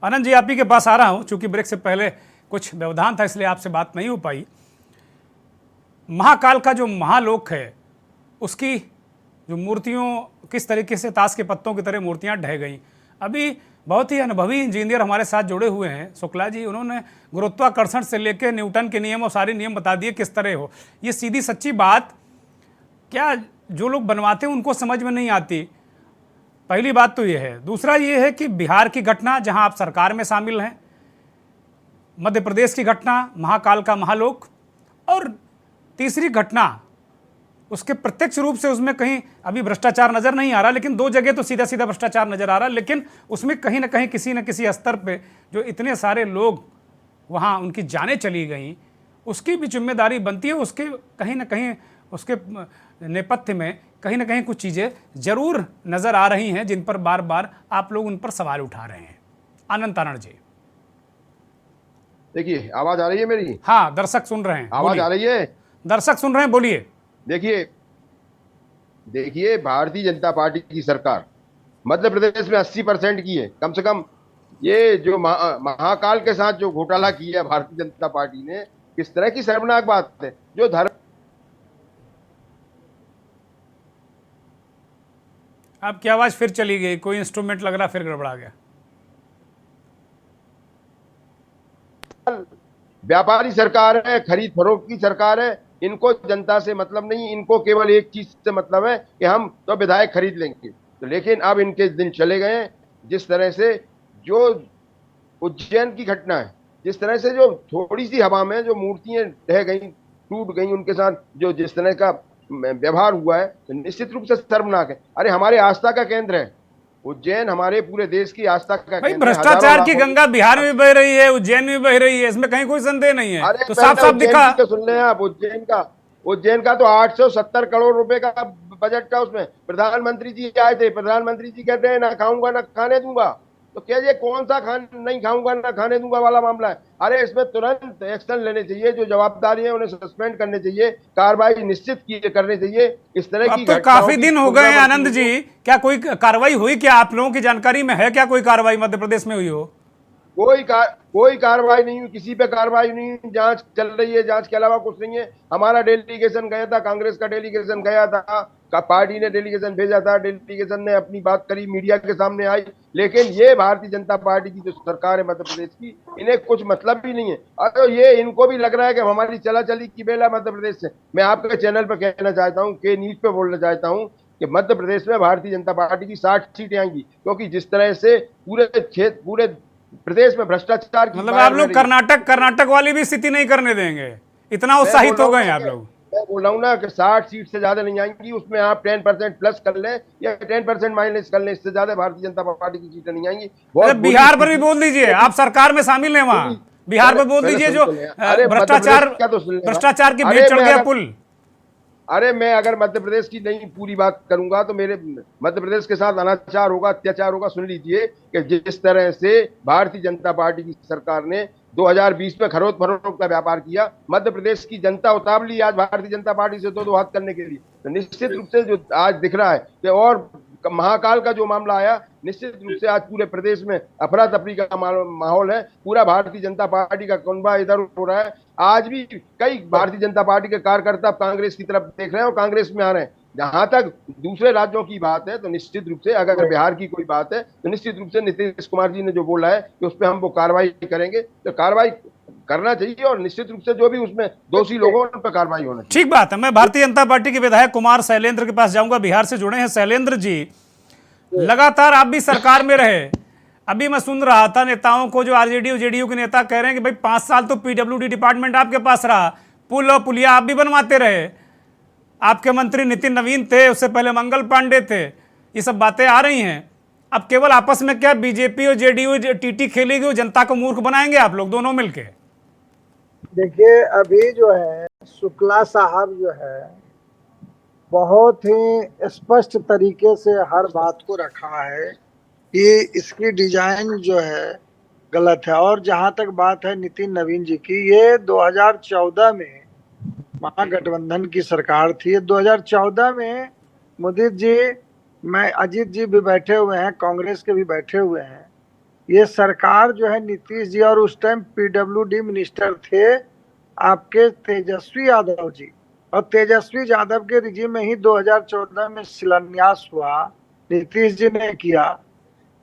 आनंद जी, आप ही के पास आ रहा हूं, चूंकि ब्रेक से पहले कुछ व्यवधान था इसलिए आपसे बात नहीं हो पाई। महाकाल का जो महालोक है, उसकी जो मूर्तियों किस तरीके से ताश के पत्तों की तरह मूर्तियां ढह गई। अभी बहुत ही अनुभवी इंजीनियर हमारे साथ जुड़े हुए हैं शुक्ला जी, उन्होंने गुरुत्वाकर्षण से लेकर न्यूटन के नियम और सारे नियम बता दिए किस तरह हो। ये सीधी सच्ची बात क्या जो लोग बनवाते हैं उनको समझ में नहीं आती? पहली बात तो ये है। दूसरा ये है कि बिहार की घटना, जहां आप सरकार में शामिल हैं, मध्य प्रदेश की घटना, महाकाल का महालोक, और तीसरी घटना, उसके प्रत्यक्ष रूप से उसमें कहीं अभी भ्रष्टाचार नजर नहीं आ रहा, लेकिन दो जगह तो सीधा सीधा भ्रष्टाचार नजर आ रहा, लेकिन उसमें कहीं ना कहीं किसी न किसी स्तर पे जो इतने सारे लोग वहाँ उनकी जानें चली गई, उसकी भी जिम्मेदारी बनती है। उसके कहीं ना कहीं उसके नेपथ्य में कहीं ना कहीं कुछ चीज़ें जरूर नजर आ रही हैं जिन पर बार बार आप लोग उन पर सवाल उठा रहे हैं। आनंद तारण जी, देखिए, आवाज आ रही है मेरी? हाँ, दर्शक सुन रहे हैं, आवाज आ रही है? दर्शक सुन रहे हैं, बोलिए। देखिए, भारतीय जनता पार्टी की सरकार मध्य प्रदेश में 80% की है कम से कम। ये जो महाकाल के साथ जो घोटाला किया भारतीय जनता पार्टी ने, किस तरह की शर्मनाक बात है। जो धर्म, आपकी आवाज फिर चली गई, कोई इंस्ट्रूमेंट लग रहा फिर गड़बड़ा गया। व्यापारी सरकार है, खरीद फरोख्त की सरकार है। इनको जनता से मतलब नहीं, इनको केवल एक चीज से मतलब है कि हम तो विधायक खरीद लेंगे। तो लेकिन अब इनके दिन चले गए। जिस तरह से जो उज्जैन की घटना है, जिस तरह से जो थोड़ी सी हवा में जो मूर्तियां ढह गई, टूट गई, उनके साथ जो जिस तरह का व्यवहार हुआ है, तो निश्चित रूप से शर्मनाक है। अरे, हमारे आस्था का केंद्र है उज्जैन, हमारे पूरे देश की आस्था का केंद्र। भ्रष्टाचार की गंगा बिहार में बह रही है, उज्जैन में बह रही है, इसमें कहीं कोई संदेह नहीं है। तो साफ साफ दिखा। तो सुन लें आप, उज्जैन का तो 870 करोड़ रुपए का बजट था। उसमें प्रधानमंत्री जी आए थे, प्रधानमंत्री जी कहते हैं ना खाऊंगा ना खाने दूंगा। तो क्या ये कौन सा नहीं खाऊंगा ना खाने दूंगा वाला मामला है? अरे, इसमें तुरंत एक्शन लेने चाहिए, जो जवाबदारी है उन्हें सस्पेंड करने चाहिए, कार्रवाई निश्चित करनी चाहिए। इस तरह की तो काफी दिन हो गए हैं आनंद जी, क्या कोई कार्रवाई हुई? क्या आप लोगों की जानकारी में है क्या कोई कार्रवाई मध्य प्रदेश में हुई हो? कोई कार्रवाई नहीं हुई, किसी पे कार्रवाई नहीं हुई। जांच चल रही है, जांच के अलावा कुछ नहीं है। हमारा डेलीगेशन गया था, कांग्रेस का डेलीगेशन गया था, पार्टी ने डेलीगेशन भेजा था, डेलीगेशन ने अपनी बात करी, मीडिया के सामने आई। लेकिन ये भारतीय जनता पार्टी की जो सरकार है मध्य प्रदेश की, इन्हें कुछ मतलब भी नहीं है। और ये इनको भी लग रहा है कि हमारी चला चली की बेला मध्य प्रदेश से। मैं आपके चैनल पर कहना चाहता हूँ, के न्यूज पे बोलना चाहता हूँ कि मध्य प्रदेश में भारतीय जनता पार्टी की 60 सीटें आएंगी, क्योंकि जिस तरह से पूरे प्रदेश में भ्रष्टाचार की, मतलब आप लोग कर्नाटक वाली भी स्थिति नहीं करने देंगे, इतना उत्साहित हो गए हैं आप लोग। मैं बोल रहा हूँ ना कि 60 सीट से ज्यादा नहीं आएंगी। उसमें आप 10% प्लस कर लें या 10% माइनस कर लें, इससे ज्यादा भारतीय जनता पार्टी की सीटें नहीं आएंगी। बिहार पर भी बोल दीजिए, आप सरकार में शामिल हैं वहां, बिहार पर बोल दीजिए जो भ्रष्टाचार की भेंट चढ़ गया पुल। अरे, मैं अगर मध्य प्रदेश की नहीं पूरी बात करूंगा तो मेरे मध्य प्रदेश के साथ अनाचार होगा, अत्याचार होगा। सुन लीजिए कि जिस तरह से भारतीय जनता पार्टी की सरकार ने 2020 में खरीद फरोख्त का व्यापार किया, मध्य प्रदेश की जनता उतावली आज भारतीय जनता पार्टी से दो हाथ करने के लिए। तो निश्चित रूप से जो आज दिख रहा है कि और महाकाल का जो मामला आया, निश्चित रूप से आज पूरे प्रदेश में अफरा तफरी का माहौल है। पूरा भारतीय जनता पार्टी का कुनबा इधर हो रहा है। आज भी कई भारतीय जनता पार्टी के कार्यकर्ता कांग्रेस की तरफ देख रहे हैं और कांग्रेस में आ रहे हैं। जहां तक दूसरे राज्यों की बात है तो निश्चित रूप से अगर बिहार की कोई बात है तो निश्चित रूप से नीतीश कुमार जी ने जो बोला है कि उस पर हम वो कार्रवाई करेंगे, तो कार्रवाई करना चाहिए और निश्चित रूप से जो भी उसमें दोषी लोगों उन पर कार्रवाई होना चाहिए। ठीक बात है। मैं भारतीय जनता पार्टी के विधायक कुमार शैलेंद्र के पास जाऊंगा, बिहार से जुड़े हैं। शैलेंद्र जी, लगातार आप भी सरकार में रहे, अभी मैं सुन रहा था नेताओं को, जो आरजेडी और जेडीयू के नेता कह रहे हैं कि भाई 5 साल तो पीडब्ल्यूडी डिपार्टमेंट आपके पास रहा, पुल और पुलिया आप भी बनवाते रहे, आपके मंत्री नितिन नवीन थे, उससे पहले मंगल पांडे थे, ये सब बातें आ रही हैं। अब केवल आपस में क्या बीजेपी और जेडीयू टीटी खेलेगी और जनता को मूर्ख बनाएंगे आप लोग दोनों मिलके? देखिए, अभी जो है शुक्ला साहब जो है बहुत ही स्पष्ट तरीके से हर बात को रखा है कि इसकी डिजाइन जो है गलत है। और जहां तक बात है नितिन नवीन जी की, ये 2014 में महागठबंधन की सरकार थी। 2014 में मोदी जी, मैं अजीत जी भी बैठे हुए हैं, कांग्रेस के भी बैठे हुए हैं। ये सरकार जो है नीतीश जी, और उस टाइम पीडब्ल्यूडी मिनिस्टर थे आपके तेजस्वी यादव जी, और तेजस्वी यादव के रिजीम में ही 2014 में शिलान्यास हुआ, नीतीश जी ने किया।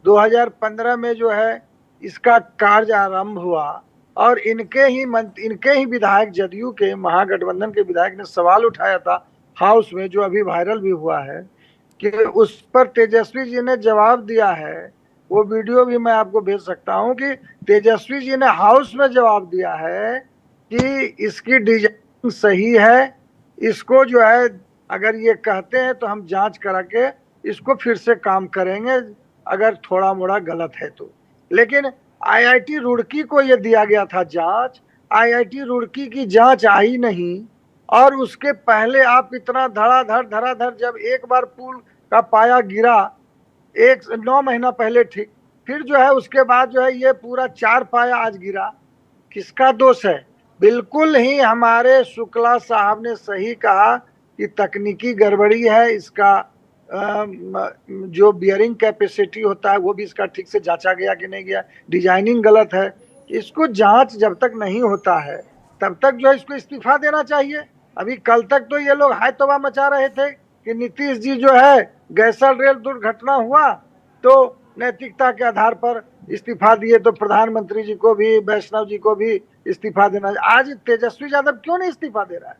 2015 में जो है इसका कार्य आरंभ हुआ और इनके ही विधायक, जदयू के महागठबंधन के विधायक ने सवाल उठाया था हाउस में, जो अभी वायरल भी हुआ है, कि उस पर तेजस्वी जी ने जवाब दिया है। वो वीडियो भी मैं आपको भेज सकता हूं कि तेजस्वी जी ने हाउस में जवाब दिया है कि इसकी डिजाइन सही है, इसको जो है अगर ये कहते हैं तो हम जांच करा के इसको फिर से काम करेंगे अगर थोड़ा मोड़ा गलत है तो। लेकिन आईआईटी रुड़की को ये दिया गया था जांच, आईआईटी रुड़की की जांच आई नहीं। और उसके पहले आप इतना धड़ाधड़ जब एक बार पुल का पाया गिरा 9 महीना पहले, ठीक, फिर जो है उसके बाद जो है ये पूरा 4 पाया आज गिरा। किसका दोष है? बिल्कुल ही हमारे शुक्ला साहब ने सही कहा कि तकनीकी गड़बड़ी है, इसका जो बियरिंग कैपेसिटी होता है वो भी इसका ठीक से जांचा गया कि नहीं गया, डिजाइनिंग गलत है। इसको जांच जब तक नहीं होता है तब तक जो है इसको इस्तीफा देना चाहिए। अभी कल तक तो ये लोग हाय तौबा मचा रहे थे कि नीतीश जी जो है गैसल रेल दुर्घटना हुआ तो नैतिकता के आधार पर इस्तीफा दिए, तो प्रधानमंत्री जी को भी, वैष्णव जी को भी इस्तीफा देना। आज तेजस्वी यादव क्यों नहीं इस्तीफा दे रहा है?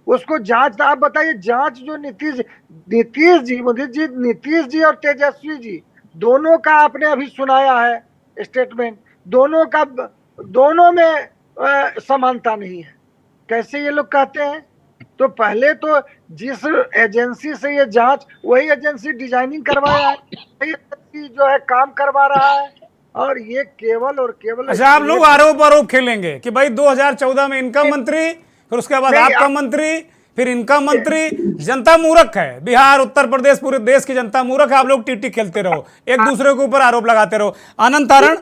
उसको जांच, आप बताइए, जांच जो नीतीश जी और तेजस्वी जी दोनों का आपने अभी सुनाया है स्टेटमेंट, दोनों में समानता नहीं है। कैसे ये लोग कहते हैं? तो पहले तो जिस एजेंसी से ये जांच, वही एजेंसी डिजाइनिंग करवाया है, वही एजेंसी जो है काम करवा रहा है, और ये केवल और केवल। अच्छा, आप लोग आरोप खेलेंगे कि भाई 2014 में इनका मंत्री, फिर उसके बाद आपका मंत्री, फिर इनका मंत्री। जनता मूर्ख है, बिहार, उत्तर प्रदेश, पूरे देश की जनता मूर्ख है। आप लोग टीटी खेलते रहो, एक दूसरे के ऊपर आरोप लगाते रहो। अनंत तारण,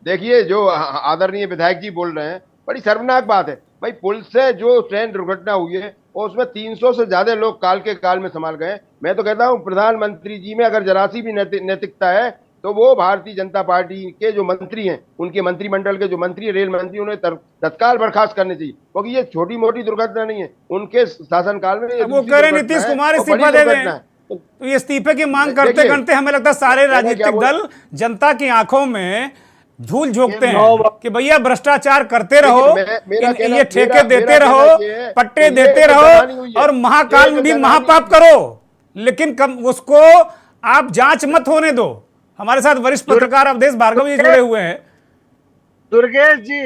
देखिए जो आदरणीय विधायक जी बोल रहे हैं, बड़ी शर्मनाक बात है भाई। पुल से जो ट्रेन दुर्घटना हुई है और उसमें 300 से ज्यादा लोग काल में संभाल गए। मैं तो कहता हूं प्रधानमंत्री जी में अगर जरा सी भी नैतिकता है तो वो भारतीय जनता पार्टी के जो मंत्री हैं, उनके मंत्रिमंडल के जो मंत्री, रेल मंत्री, उन्हें तत्काल बर्खास्त करने चाहिए, क्योंकि ये छोटी मोटी दुर्घटना नहीं है। उनके शासनकाल में वो कह रहे नीतीश कुमार इस्तीफा दे दें, तो ये इस्तीफे की मांग करते करते हमें लगता है सारे राजनीतिक दल जनता की आंखों में धूल झोंकते हैं कि भैया भ्रष्टाचार करते रहो, ये ठेके देते रहो, पट्टे देते रहो, और महाकाल में भी महापाप करो, लेकिन उसको आप जांच मत होने दो। हमारे साथ वरिष्ठ पत्रकार अवधेश भार्गव जी जुड़े हुए हैं। दुर्गेश जी,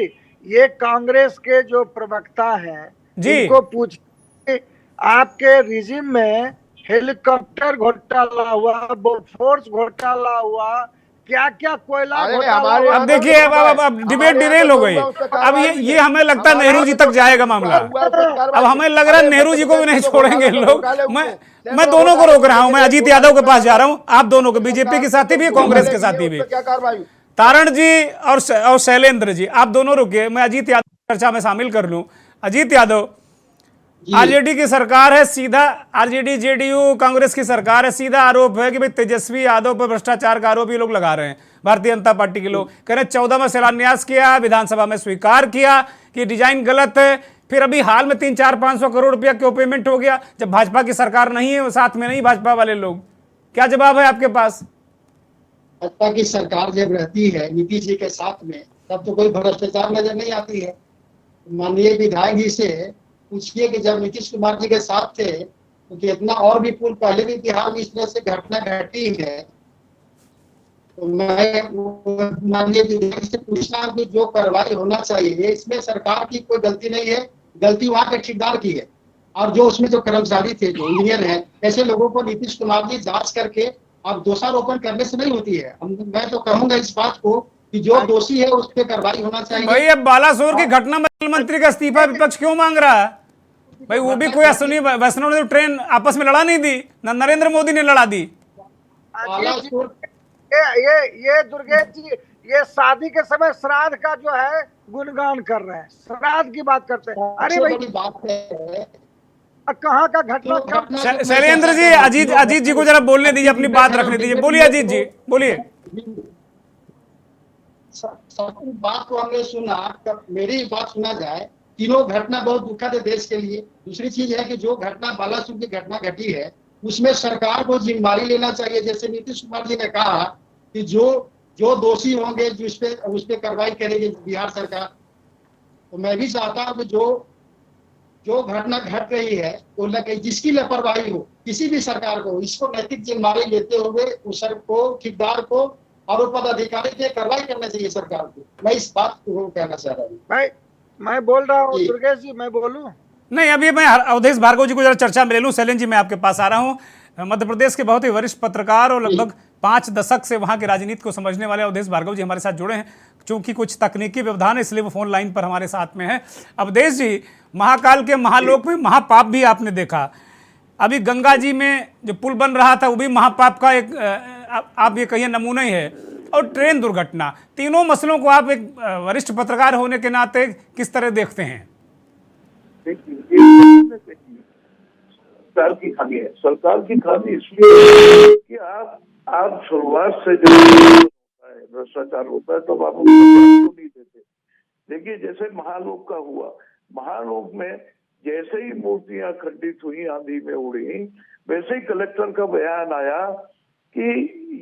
ये कांग्रेस के जो प्रवक्ता हैं जी, इनको पूछिए आपके रिजिम में हेलीकॉप्टर घोटाला हुआ, बोफोर्स घोटाला हुआ, क्या क्या कोयला घोटाला। अब देखिए, अब डिबेट डिरेल हो गई। अब ये हमें लगता है नेहरू जी तक जाएगा मामला। अब हमें लग रहा है नेहरू जी को भी नहीं छोड़ेंगे लोग। मैं दोनों को रोक रहा हूं, मैं अजीत यादव के पास जा रहा हूं, आप दोनों को, बीजेपी के साथी भी, कांग्रेस के साथी भी। तारण जी और शैलेंद्र जी, आप दोनों रुकिए, मैं अजीत यादव चर्चा में शामिल कर लूं। अजीत यादव, आरजेडी की सरकार है, सीधा आरजेडी जेडीयू कांग्रेस की सरकार है, सीधा आरोप है कि भाई तेजस्वी यादव पर भ्रष्टाचार का आरोप ये लोग लगा रहे हैं। भारतीय जनता पार्टी के लोग कह रहे हैं 14 में शिलान्यास किया, विधानसभा में स्वीकार किया कि डिजाइन गलत है, फिर अभी हाल में 300-400-500 करोड़ रुपया क्यों पेमेंट हो गया जब भाजपा की सरकार नहीं है, वो साथ में नहीं भाजपा वाले लोग। क्या जवाब है आपके पास? भाजपा की सरकार जब रहती है नीतीश जी के साथ में तब तो कोई भ्रष्टाचार नजर नहीं आती है। माननीय विधायक जी से पूछिए कि जब नीतीश कुमार जी के साथ थे तो कितना और भी पुल पहले भी बिहार में इस तरह से घटना घटी है। तो मैं माननीय विधायक से पूछना कि जो कार्रवाई होना चाहिए इसमें सरकार की कोई गलती नहीं है, गलती वहां के ठेकेदार की है। और जो उसमें जो कर्मचारी थे, जो इंजीनियर है, ऐसे लोगों को नीतीश कुमार जी जांच करके अब दोषारोपण करने से नहीं होती है। मैं तो कहूंगा इस बात को कि जो दोषी है उस पर कार्रवाई होना चाहिए। भाई अब बालासोर की घटना में मंत्री का इस्तीफा विपक्ष क्यों मांग रहा है? भाई वो भी कोई अश्विनी वैष्णव ने तो ट्रेन आपस में लड़ा नहीं दी, नरेंद्र मोदी ने लड़ा दी। ये दुर्गेश जी ये शादी के समय श्राद्ध का जो है गुणगान कर रहे हैं, श्राद्ध की बात करते हैं। अरे भाई बात है कहाँ का घटना। शैलेंद्र जी अजीत जी को जरा बोलने दीजिए, अपनी बात रखने दीजिए। बोलिए अजीत जी, बोलिए। बात को हमने सुना, मेरी बात सुना जाए, तीनों घटना बहुत दुखद है देश के लिए। दूसरी चीज है कि जो घटना बालासुर की घटना घटी है उसमें सरकार को जिम्मेदारी लेना चाहिए। जैसे नीतीश कुमार जी ने कहा कि जो दोषी होंगे उस पे कार्रवाई करेगी बिहार सरकार। तो मैं भी चाहता हूँ कि जो घटना घट रही है वो जिसकी लापरवाही हो किसी भी सरकार को, इसको नैतिक जिम्मेदारी लेते हुए उस को, ठेकेदार को और पदाधिकारी पे कार्रवाई करना चाहिए सरकार को। मैं इस बात को कहना चाह रहा हूँ। भाई मैं बोल रहा हूँ दुर्गेश जी, मैं बोलूं? नहीं, अभी मैं अवधेश भार्गव जी को जरा चर्चा में ले लूं। शैलेंद्र जी मैं आपके पास आ रहा हूं। मध्य प्रदेश के बहुत ही वरिष्ठ पत्रकार और लगभग 5 दशक से वहां की राजनीति को समझने वाले अवधेश भार्गव जी हमारे साथ जुड़े हैं। चूंकि कुछ तकनीकी व्यवधान है इसलिए वो फोन लाइन पर हमारे साथ में है। अवधेश जी, महाकाल के महालोक में महापाप भी आपने देखा। अभी गंगा जी में जो पुल बन रहा था वो भी महापाप का एक आप ये कहिए नमूना ही है, और ट्रेन दुर्घटना, तीनों मसलों को आप एक वरिष्ठ पत्रकार होने के नाते किस तरह देखते हैं? सरकार की खामी है। सरकार की खामी इसलिए कि आप शुरुआत से जो भ्रष्टाचार होता है तब आप उसको नहीं देते। देखिए जैसे महालोक का हुआ, महालोक में जैसे ही मूर्तियां खंडित हुई, आंधी में उड़ी, वैसे ही कलेक्टर का बयान आया कि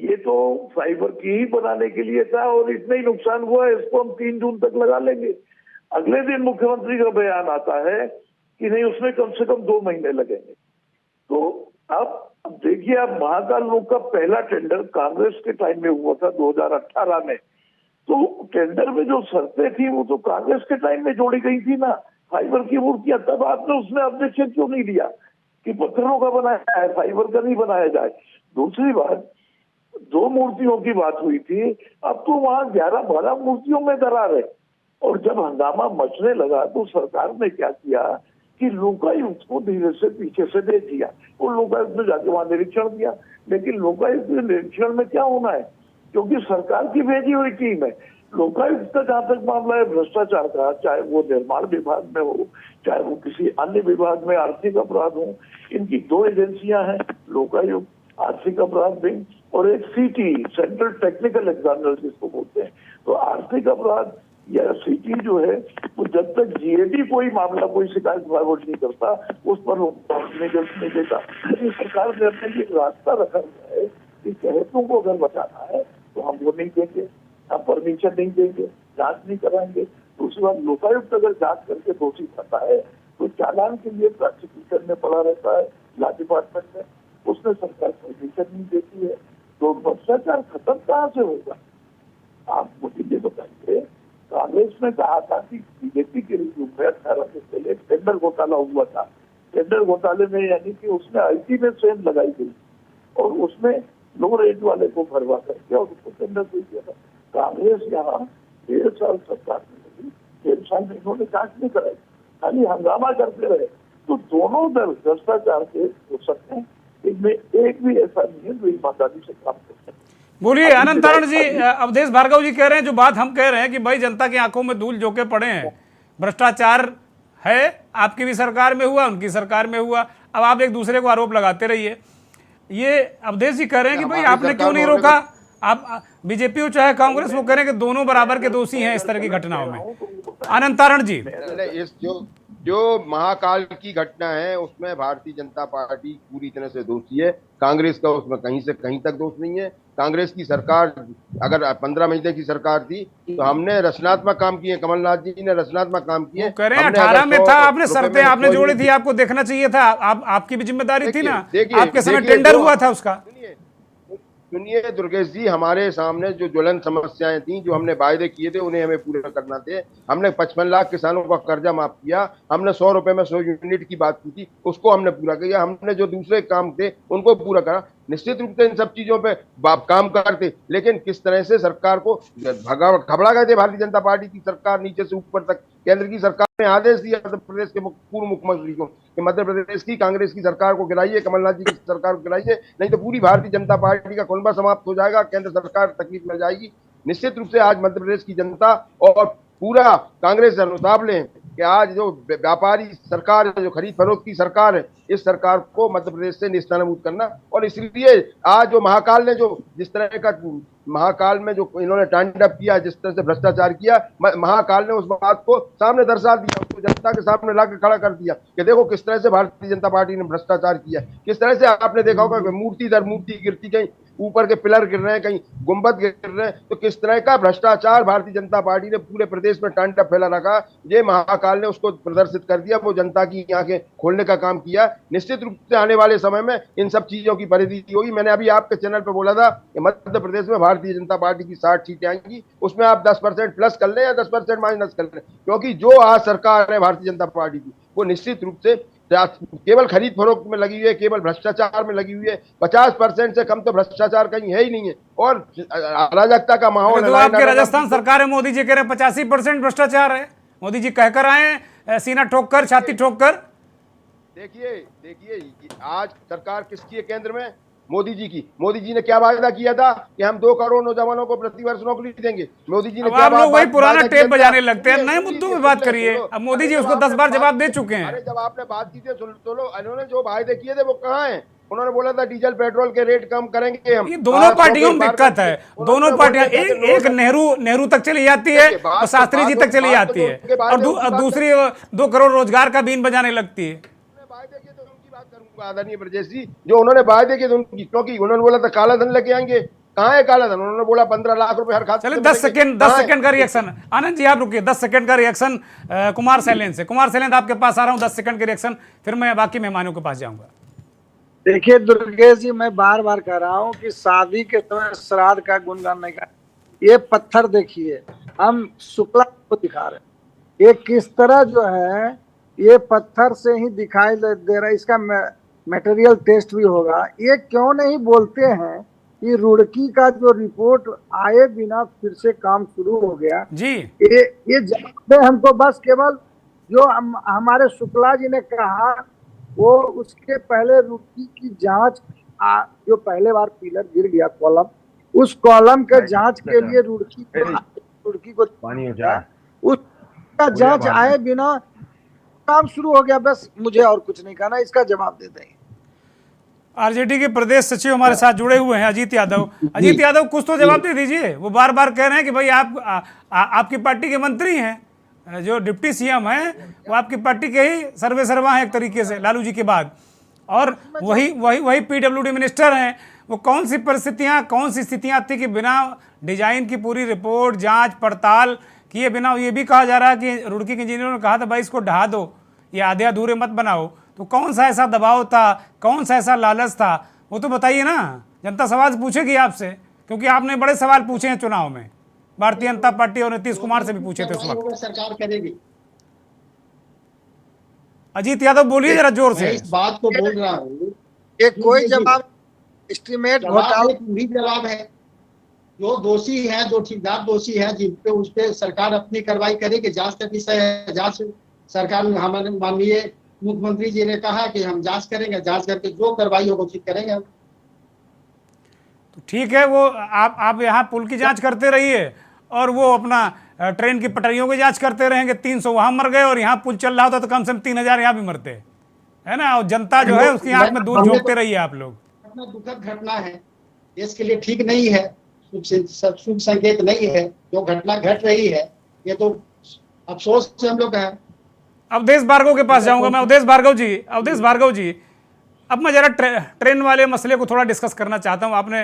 ये तो फाइबर की ही बनाने के लिए था और इतना ही नुकसान हुआ है, इसको हम 3 जून तक लगा लेंगे। अगले दिन मुख्यमंत्री का बयान आता है कि नहीं, उसमें कम से कम 2 महीने लगेंगे। तो अब देखिए, अब महाकाल लोक का पहला टेंडर कांग्रेस के टाइम में हुआ था 2018 में। तो टेंडर में जो शर्तें थी वो तो कांग्रेस के टाइम में जोड़ी गई थी ना, फाइबर की मूर्तियां। तब आपने उसमें ऑब्जेक्शन क्यों नहीं लिया कि पत्थरों का बनाया है, फाइबर का नहीं बनाया जाए? दूसरी बात, 2 मूर्तियों की बात हुई थी, अब तो वहां 11-12 मूर्तियों में दरार है। और जब हंगामा मचने लगा तो सरकार ने क्या किया कि लोकायुक्त को धीरे से पीछे से दे दिया, और लोकायुक्त ने जाके वहां निरीक्षण किया। लेकिन लोकायुक्त के निरीक्षण में क्या होना है, क्योंकि सरकार की भेजी हुई टीम है। लोकायुक्त का जहां तक मामला है भ्रष्टाचार का, चाहे वो निर्माण विभाग में हो, चाहे वो किसी अन्य विभाग में आर्थिक अपराध हो, इनकी 2 एजेंसियां हैं, लोकायुक्त आर्थिक अपराध विंग और एक सीटी, सेंट्रल टेक्निकल एग्जामिनर जिसको बोलते हैं। तो आर्थिक अपराध या सीटी जो है वो जब तक जीएडी कोई मामला, कोई शिकायत फॉरवर्ड नहीं करता, उस पर नहीं देता। सरकार ने अपने लिए रास्ता रखा है कि चहेतों को अगर बचाना है तो हम वो नहीं देंगे, हम परमिशन नहीं देंगे, जांच नहीं कराएंगे। दूसरी बात, लोकायुक्त अगर जांच करके दोषी पाता है तो चालान के लिए प्रोसिक्यूशन में पड़ा रहता है, लॉ डिपार्टमेंट में, उसने सरकार परमिशन नहीं देती है। तो भ्रष्टाचार खत्म कहाँ से होगा? आप मुझे ये बताइए, कांग्रेस ने कहा था कि बीजेपी के रिव्यू में 18 से पहले टेंडर घोटाला हुआ था। टेंडर घोटाले में यानी कि उसमें आईटी में सेल लगाई गई और उसमें लो रेट वाले को भरवा करके और उसको टेंडर दे दिया था। कांग्रेस यहाँ 1.5 साल सरकार में लगी, 1.5 साल में इन्होंने जांच नहीं कराई, खाली हंगामा करते रहे। तो दोनों दल भ्रष्टाचार के हो सकते हैं, इनमें एक भी ऐसा नहीं है जो ईमानदारी से काम कर सकते। बोलिए अनंत नारायण जी। अवधेश भार्गव जी कह रहे हैं जो बात हम कह रहे हैं कि भाई जनता की आंखों में धूल झोंके पड़े हैं, भ्रष्टाचार है, आपकी भी सरकार में हुआ, उनकी सरकार में हुआ, अब आप एक दूसरे को आरोप लगाते रहिए। ये अवधेश जी कह रहे हैं कि भाई आपने क्यों नहीं रोका, आप बीजेपी हो चाहे कांग्रेस, वो कह रहे हैं कि दोनों बराबर के दोषी हैं इस तरह की घटनाओं में। अनंतारण जी, इस जो महाकाल की घटना है उसमें भारतीय जनता पार्टी पूरी तरह से दोषी है, कांग्रेस का उसमें कहीं से कहीं तक दोष नहीं है। कांग्रेस की सरकार अगर 15 महीने की सरकार थी तो हमने रचनात्मक काम किए, कमलनाथ जी ने रचनात्मक काम किए। कह रहे हैं 18 में था, आपने शर्तें आपने जोड़ी थी, आपको देखना चाहिए था, आपकी भी जिम्मेदारी थी ना, आपके समय टेंडर हुआ था उसका। सुनिए दुर्गेश जी, हमारे सामने जो ज्वलन समस्याएं थी, जो हमने वायदे किए थे, उन्हें हमें पूरा करना थे। हमने 55 लाख किसानों का कर्जा माफ किया, हमने 100 रुपए में 100 यूनिट की बात की थी, उसको हमने पूरा किया। हमने जो दूसरे काम थे उनको पूरा करा। निश्चित रूप से इन सब चीजों पे काम करते, लेकिन किस तरह से सरकार को घबरा गए थे। भारतीय जनता पार्टी की सरकार नीचे से ऊपर तक, केंद्र की सरकार ने आदेश दिया मध्य प्रदेश के पूर्व मुख्यमंत्री को कि मध्य प्रदेश की कांग्रेस की सरकार को गिराइए, कमलनाथ जी की सरकार को गिराइए, नहीं तो पूरी भारतीय जनता पार्टी का कुनबा समाप्त हो जाएगा, केंद्र सरकार तकलीफ में जाएगी। निश्चित रूप से आज मध्य प्रदेश की जनता और पूरा कांग्रेस अनुताप लें कि आज जो व्यापारी सरकार है, जो खरीद फरोख्त की सरकार है, इस सरकार को मध्य प्रदेश से निस्तानाबूद करना। और इसलिए आज जो महाकाल ने जो जिस तरह का महाकाल में जो इन्होंने तांडव किया, जिस तरह से भ्रष्टाचार किया, महाकाल ने उस बात को सामने दर्शा दिया, उसको जनता के सामने लाकर खड़ा कर दिया कि देखो किस तरह से भारतीय जनता पार्टी ने भ्रष्टाचार किया। किस तरह से आपने देखा होगा मूर्ति दर मूर्ति गिरती, कहीं ऊपर के पिलर गिर रहे हैं, कहीं गुंबद गिर रहे हैं। तो किस तरह का भ्रष्टाचार भारतीय जनता पार्टी ने पूरे प्रदेश में तांडव फैला रखा, ये महाकाल ने उसको प्रदर्शित कर दिया, वो जनता की आंखें खोलने का काम किया। निश्चित रूप से आने वाले समय में इन सब चीजों की परिधि होगी। मैंने अभी आपके चैनल पर बोला था कि मध्य प्रदेश में भारतीय जनता पार्टी की 60 सीटें आएंगी, उसमें आप 10% प्लस कर लें या 10% माइनस कर लें, क्योंकि जो आज सरकार है भारतीय जनता पार्टी की, वो निश्चित रूप से केवल खरीद फरोख्त में लगी हुई है, केवल भ्रष्टाचार में लगी हुई है। 50% से कम तो भ्रष्टाचार कहीं है ही नहीं है, और अराजकता का माहौल है। तो आपके राजस्थान सरकार है, मोदी जी कह रहे हैं 85% भ्रष्टाचार है। मोदी जी कहकर आए, सीना ठोक कर, छाती ठोक कर। देखिए आज सरकार किसकी है केंद्र में? मोदी जी की। मोदी जी ने क्या वायदा किया था कि हम 2 करोड़ नौजवानों को प्रतिवर्ष नौकरी देंगे। मोदी जी ने आप लोग वही पुराना टेप बजाने लगते हैं, नए मुद्दों पे बात करिए। अब मोदी जी उसको 10 बार जवाब दे चुके हैं। अरे जब आपने बात की थी तो लो, इन्होंने जो वायदे किए थे वो कहाँ हैं? उन्होंने बोला था डीजल पेट्रोल के रेट कम करेंगे हम। ये दोनों पार्टियों में दिक्कत है, दोनों पार्टियां, एक नेहरू तक चली जाती है और शास्त्री जी तक चली जाती है, और दूसरी 2 करोड़ रोजगार का बीन बजाने लगती है। आदरणीय ब्रजेश जी, जो उन्होंने वायदे किए उनकी, क्योंकि उन्होंने बोला था काला धन लेके आएंगे, कहाँ है काला धन? उन्होंने बोला 15 लाख रुपए हर खाते। चलिए 10 सेकंड का रिएक्शन। आनंद जी आप रुकिए, 10 सेकंड का रिएक्शन कुमार सैलेन से। कुमार सैलेन आपके पास आ रहा हूँ, 10 सेकंड के रिएक्शन, फिर मैं बाकी मेहमानों के पास जाऊंगा। देखिए दुर्गेश जी, मैं बार बार कह रहा हूँ कि शादी के समय श्राद्ध का गुणगान नहीं कर। ये पत्थर देखिए, हम शुक्ला को दिखा रहे हैं, ये किस तरह जो है ये पत्थर से ही दिखाई दे रहा है। इसका मटेरियल टेस्ट भी होगा। ये क्यों नहीं बोलते हैं कि रुड़की का जो रिपोर्ट आए बिना फिर से काम शुरू हो गया जी? ये जवाब हमको बस केवल जो हमारे शुक्ला जी ने कहा, वो उसके पहले रुड़की की जांच, जो पहले बार पिलर गिर गया कॉलम, उस कॉलम के जांच के लिए रुड़की को पानी हो जाए, उसका जांच आए बिना काम शुरू हो गया। बस मुझे और कुछ नहीं कहना, इसका जवाब दे देंगे। आरजेडी के प्रदेश सचिव हमारे साथ जुड़े हुए हैं, अजीत यादव। अजीत यादव, कुछ तो जवाब दे दीजिए। वो बार बार कह रहे हैं कि भाई आपकी पार्टी के मंत्री हैं, जो डिप्टी सीएम हैं वो आपकी पार्टी के ही सर्वे सर्वा हैं एक तरीके से, लालू जी के बाद, और वही पीडब्ल्यूडी मिनिस्टर हैं। वो कौन सी परिस्थितियां, कौन सी स्थितियां थी कि बिना डिजाइन की पूरी रिपोर्ट, जांच पड़ताल किए बिना, ये भी कहा जा रहा है कि रुड़की के इंजीनियरों ने कहा था भाई इसको ढहा दो, ये आधे अधूरे मत बनाओ। तो कौन सा ऐसा दबाव था, कौन सा ऐसा लालच था, वो तो बताइए ना। जनता सवाल पूछेगी आपसे, क्योंकि आपने बड़े सवाल पूछे हैं चुनाव में, भारतीय जनता पार्टी और नीतीश कुमार से भी पूछे थे उस वक्त। सरकार करेगी। अजीत यादव बोलिए जरा जोर से। इस बात को बोल रहा हूँ, कोई जवाब एस्टीमेट घोटाला भी जवाब है। जो दोषी है, जो ठेकेदार दोषी है, जिन पे उस पे सरकार अपनी कार्रवाई करेगी। जांच का विषय है, जांच सरकार ने, हमारे माननीय मुख्यमंत्री जी ने कहा कि हम जांच करेंगे, जांच करके जो कार्रवाई होगा उचित करेंगे हम। तो ठीक है, वो आप यहाँ पुल की जांच करते रहिए और वो अपना ट्रेन की पटरियों की जांच करते रहेंगे, 300 वहां मर गए और यहाँ पुल चल रहा होता तो कम से कम 3000 यहाँ भी मरते, है ना। और जनता जो है उसकी आंख में दूध झोंकते रहिए आप लोग। दुखद घटना है, देश के लिए ठीक नहीं है, शुभ संकेत नहीं है। जो घटना घट रही है ये तो अफसोस से हम लोग हैं। अवधेश भार्गव के पास जाऊंगा मैं। अवधेश भार्गव जी, अब मैं जरा ट्रेन वाले मसले को थोड़ा डिस्कस करना चाहता हूं। आपने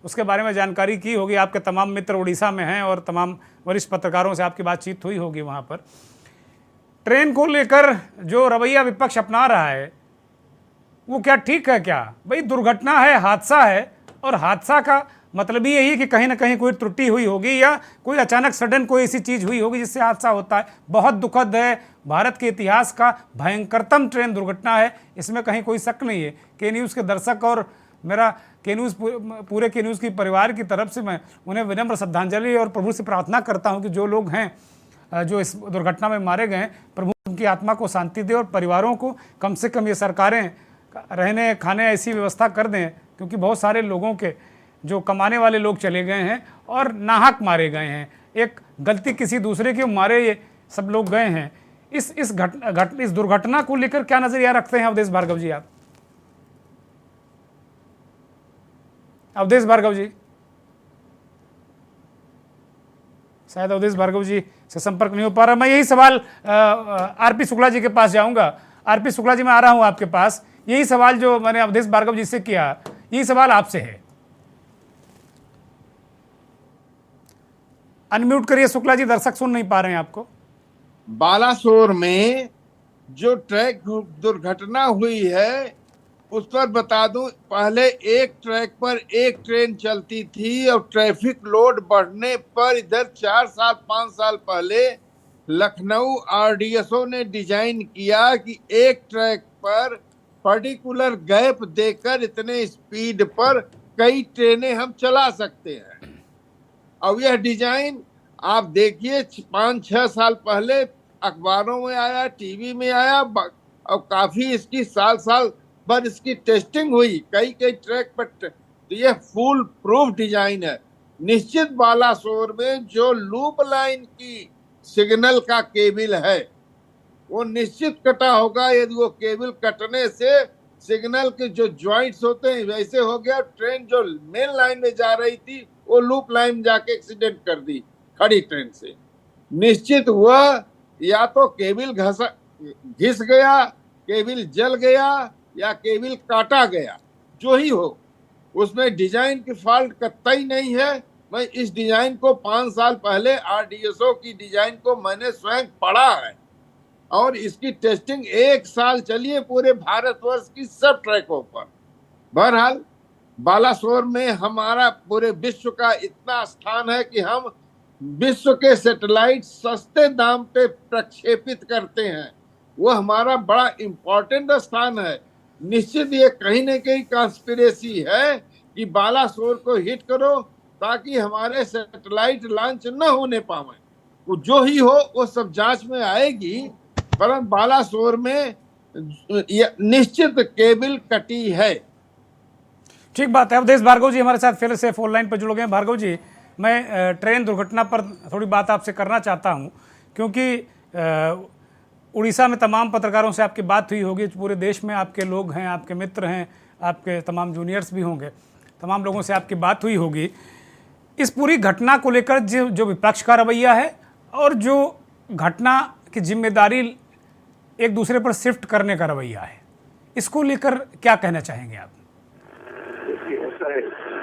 उसके बारे में जानकारी की होगी, आपके तमाम मित्र उड़ीसा में हैं और तमाम वरिष्ठ पत्रकारों से आपकी बातचीत हुई होगी वहां पर। ट्रेन को लेकर जो रवैया विपक्ष अपना रहा है वो क्या ठीक है? क्या भाई, दुर्घटना है, हादसा है, और हादसा का मतलब ही यही है कि कहीं ना कहीं कोई त्रुटि हुई होगी या कोई अचानक सडन कोई ऐसी चीज हुई होगी जिससे हादसा होता है। बहुत दुखद है, भारत के इतिहास का भयंकरतम ट्रेन दुर्घटना है, इसमें कहीं कोई शक नहीं है। के न्यूज़ के दर्शक और मेरा के न्यूज़ पूरे के न्यूज़ की परिवार की तरफ से मैं उन्हें विनम्र श्रद्धांजलि और प्रभु से प्रार्थना करता हूँ कि जो लोग हैं जो इस दुर्घटना में मारे गए, प्रभु उनकी आत्मा को शांति दे और परिवारों को कम से कम ये सरकारें रहने खाने ऐसी व्यवस्था कर दें, क्योंकि बहुत सारे लोगों के जो कमाने वाले लोग चले गए हैं और नाहक मारे गए हैं। एक गलती किसी दूसरे के मारे ये सब लोग गए हैं। इस दुर्घटना को लेकर क्या नजरिया रखते हैं अवधेश भार्गव जी आप? अवधेश भार्गव जी, शायद अवधेश भार्गव जी से संपर्क नहीं हो पा रहा। मैं यही सवाल आरपी शुक्ला जी के पास जाऊंगा। आरपी शुक्ला जी, मैं आ रहा हूं आपके पास। यही सवाल जो मैंने अवधेश भार्गव जी से किया, यही सवाल आपसे है। अनम्यूट करिए शुक्ला जी, दर्शक सुन नहीं पा रहे हैं आपको। बालासोर में जो ट्रैक दुर्घटना हुई है उस पर बता दूं, पहले एक ट्रैक पर एक ट्रेन चलती थी और ट्रैफिक लोड बढ़ने पर इधर 4 साल 5 साल पहले लखनऊ आरडीएसओ ने डिजाइन किया कि एक ट्रैक पर पर्टिकुलर गैप देकर इतने स्पीड पर कई ट्रेनें हम चला सकते हैं। अब यह डिजाइन आप देखिए 5-6 साल पहले अखबारों में आया, टीवी में आया और काफी इसकी साल पर इसकी टेस्टिंग हुई कई ट्रैक पर। तो यह फुल प्रूफ डिजाइन है। निश्चित बालासोर में जो लूप लाइन की सिग्नल का केबल है वो निश्चित कटा होगा। यदि वो केबल कटने से सिग्नल के जो ज्वाइंट्स होते हैं वैसे हो गया, ट्रेन जो मेन लाइन में जा रही थी वो लूप लाइन जाके एक्सीडेंट कर दी खड़ी ट्रेन से। निश्चित वह या तो केबल घिस गया, केबल जल गया या केबल काटा गया, जो ही हो उसमें डिजाइन की फॉल्ट कतई नहीं है। मैं इस डिजाइन को 5 साल पहले आरडीएसओ की डिजाइन को मैंने स्वयं पढ़ा है और इसकी टेस्टिंग 1 साल चली है पूरे भारतवर्ष की सब ट्रैकों पर। बहरहाल बालासोर में हमारा पूरे विश्व का इतना स्थान है कि हम विश्व के सैटेलाइट सस्ते दाम पे प्रक्षेपित करते हैं। वो हमारा बड़ा इम्पोर्टेंट स्थान है। निश्चित ये कहीं न कहीं कॉन्स्पिरेसी है कि बालासोर को हिट करो ताकि हमारे सैटेलाइट लॉन्च न होने पावे। वो जो ही हो वो सब जांच में आएगी, परंतु बालासोर में निश्चित केबल कटी है। ठीक बात है। अवधेश भार्गव जी हमारे साथ फिर से फोन लाइन पर जुड़ गए। भार्गव जी, मैं ट्रेन दुर्घटना पर थोड़ी बात आपसे करना चाहता हूं, क्योंकि उड़ीसा में तमाम पत्रकारों से आपकी बात हुई होगी, पूरे देश में आपके लोग हैं, आपके मित्र हैं, आपके तमाम जूनियर्स भी होंगे, तमाम लोगों से आपकी बात हुई होगी। इस पूरी घटना को लेकर जो विपक्ष का रवैया है और जो घटना की जिम्मेदारी एक दूसरे पर शिफ्ट करने का रवैया है, इसको लेकर क्या कहना चाहेंगे आप? ऐसा है,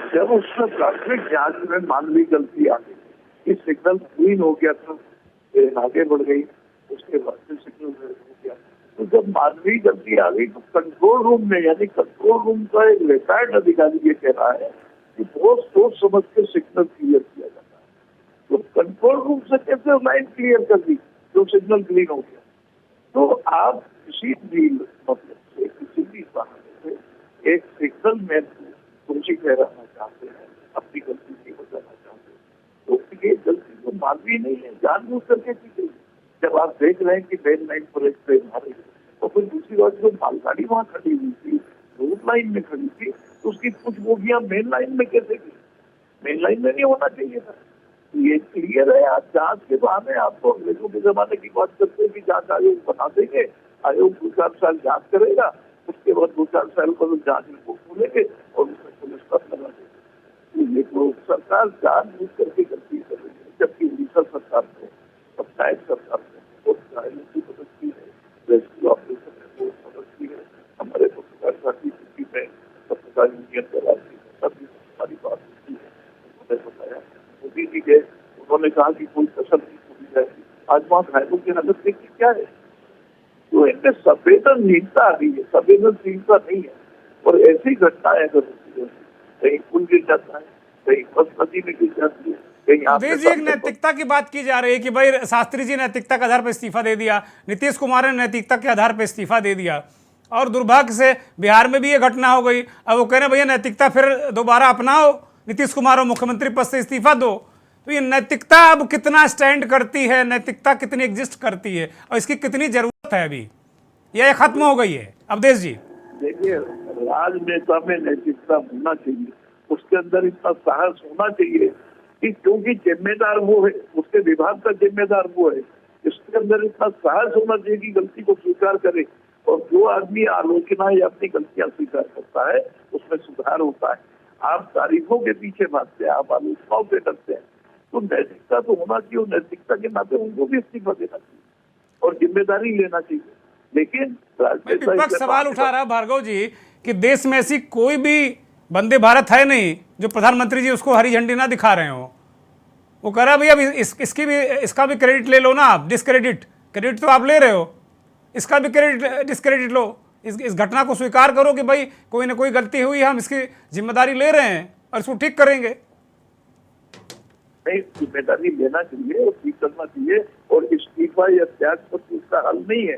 जब उसमें प्राथमिक जांच में मानवीय गलती आ गई, इस सिग्नल ग्रीन हो गया था, ट्रेन आगे बढ़ गई, उसके बाद से सिग्नल रेड हो गया। तो जब मानवीय गलती आ गई तो कंट्रोल रूम में, यानी कंट्रोल रूम का एक रिटायर्ड अधिकारी ये कह रहा है कि बहुत सोच समझ के सिग्नल क्लियर किया जाता है। तो कंट्रोल रूम से कैसे लाइन क्लियर कर दी जो सिग्नल ग्रीन हो गया? तो आप किसी भी मतलब से, किसी भी बहाने से एक सिग्नल में दोषी ठहराना चाहते हैं, अपनी गलती नहीं बताना चाहते, तो ये गलती तो मानवीय नहीं है, जानबूझ करके की गई। जब आप देख रहे हैं कि मेन लाइन पर एक ट्रेन आ रही है, तो फिर दूसरी बात जो मालगाड़ी वहाँ खड़ी हुई थी, रूट लाइन में खड़ी थी, तो उसकी कुछ बोगियां मेन लाइन में कैसे गई? मेन लाइन में नहीं होना चाहिए था। ये क्लियर है। आप जांच के बहाने आपको अंग्रेजों के जमाने की बात करते हैं कि जांच आयोग बना देंगे, आयोग 2-4 साल जांच करेगा, उसके बाद 2-4 साल पर जांच रिपोर्ट खोलेंगे और उसमें पुलिस पर लगा देंगे। ये तो सरकार जानबूझ करके गलती कर रही है, जबकि उड़ीसा सरकार को, पंचायत सरकार को बहुत घायलों की मदद की है, रेस्क्यू ऑपरेशन में बहुत मदद की है। हमारे पत्रकार साथी छुट्टी में पत्रकार यूनियन के राष्ट्रीय सभी हमारी बात की है, उन्होंने बताया मोदी जी गए, उन्होंने कहा कि कोई कसर नहीं छोड़ी जाएगी। आज वहाँ घायलों की हालत देखिए क्या है। तो इनमें संवेदनहीनता आ रही है, संवेदनशीलता नहीं है। और ऐसी घटनाएं अगर होती है, कहीं पुल गिर जाता है, कहीं बस नदी में गिर जाती है, मोदी जी एक नैतिकता की बात की जा रही है कि भाई शास्त्री जी नैतिकता के आधार पर इस्तीफा दे दिया, नीतीश कुमार ने नैतिकता के आधार पर इस्तीफा दे दिया, और दुर्भाग्य से बिहार में भी ये घटना हो गई। अब वो कह रहे हैं भैया नैतिकता फिर दोबारा अपनाओ, नीतीश कुमार और मुख्यमंत्री पद से इस्तीफा दो। तो ये नैतिकता अब कितना स्टैंड करती है, नैतिकता कितनी एग्जिस्ट करती है और इसकी कितनी जरूरत है अभी, या ये खत्म हो गई है अवधेश जी? देखिए, राजनेता में नैतिकता होना चाहिए, उसके अंदर इतना साहस होना चाहिए कि क्योंकि जिम्मेदार वो है, उसके विभाग का जिम्मेदार वो है, इसके अंदर इतना साहस होना चाहिए कि गलती को स्वीकार करे। और जो आदमी आलोचना या अपनी गलतियां स्वीकार करता है उसमें सुधार होता है। आप तारीफों के पीछे भागते हैं, आप आलोचनाओं से डरते हैं, तो नैतिकता तो होना चाहिए। नैतिकता के नाते उनको भी इस्तीफा देना चाहिए और जिम्मेदारी लेना चाहिए। लेकिन विपक्ष सवाल उठा रहा भार्गव जी कि देश में ऐसी कोई भी वंदे भारत है नहीं जो प्रधानमंत्री जी उसको हरी झंडी ना दिखा रहे हो। वो कह रहा भैया इसका भी क्रेडिट ले लो ना आप, डिस्क्रेडिट, क्रेडिट तो आप ले रहे हो, इसका भी क्रेडिट डिस्क्रेडिट लो, इस घटना को स्वीकार करो कि भाई कोई ना कोई गलती हुई है, हम इसकी जिम्मेदारी ले रहे हैं और इसको ठीक करेंगे। नहीं, जिम्मेदारी लेना चाहिए और ठीक करना चाहिए। और इस्तीफा या त्याग पत्र उसका हल नहीं है।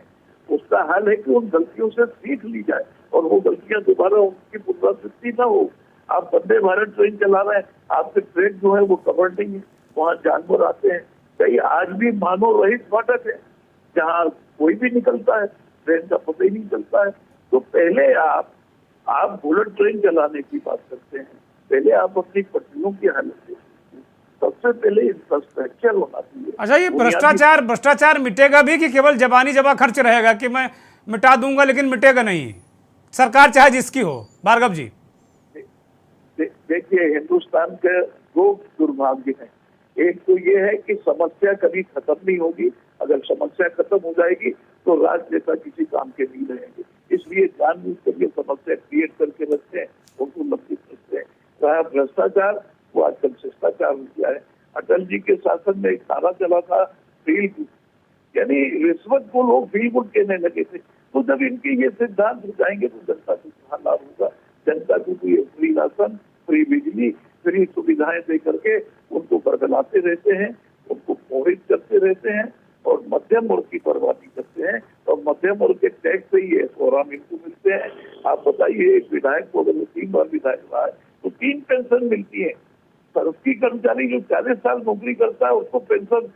उसका हल है कि उन गलतियों से सीख ली जाए और वो गलतियां दोबारा उनकी पुनरावृत्ति ना हो। आप वंदे भारत ट्रेन चला रहे हैं, आपके ट्रेन जो है वो कवर नहीं है, वहाँ जानवर आते हैं। कहीं आज भी मानव रहित फाटक है जहाँ कोई भी निकलता है, ट्रेन का पता ही नहीं चलता है। तो पहले आप बुलेट ट्रेन चलाने की बात करते हैं, पहले आप अपनी पटरियों की हालत देखिए। सबसे पहले इंफ्रास्ट्रक्चर होना चाहिए। अच्छा, ये भ्रष्टाचार मिटेगा भी कि केवल जबानी जबा खर्च रहेगा कि मैं मिटा दूंगा लेकिन मिटेगा नहीं, सरकार चाहे जिसकी हो? भार्गव जी देखिए, हिंदुस्तान के दो दुर्भाग्य हैं। एक तो ये है कि समस्या कभी खत्म नहीं होगी। अगर समस्या खत्म हो जाएगी तो राजनेता किसी काम के नहीं रहेंगे। इसलिए जानबूझ कर ये समस्या क्रिएट करके रखते हैं, उनको लंबित रखते हैं। रहा भ्रष्टाचार, वो आजकल शिष्टाचार हो गया है। अटल जी के शासन में एक नारा चला था फील गुड, यानी रिश्वत को लोग फील गुड कहने लगे थे। तो जब इनके ये सिद्धांत हो जाएंगे तो जनता को कहाँ लाभ होगा? जनता को तो ये फ्री राशन, फ्री बिजली, फ्री सुविधाएं दे करके उनको बरगलाते रहते हैं, उनको मोहित करते रहते हैं और मध्यम वर्ग की बर्बादी करते हैं। और मध्यम वर्ग के टैक्स से ही आराम इनको मिलते हैं। आप बताइए, एक विधायक को अगर 3 बार विधायक रहा है तो 3 पेंशन मिलती है। सरकारी कर्मचारी जो 40 साल नौकरी करता है उसको पेंशन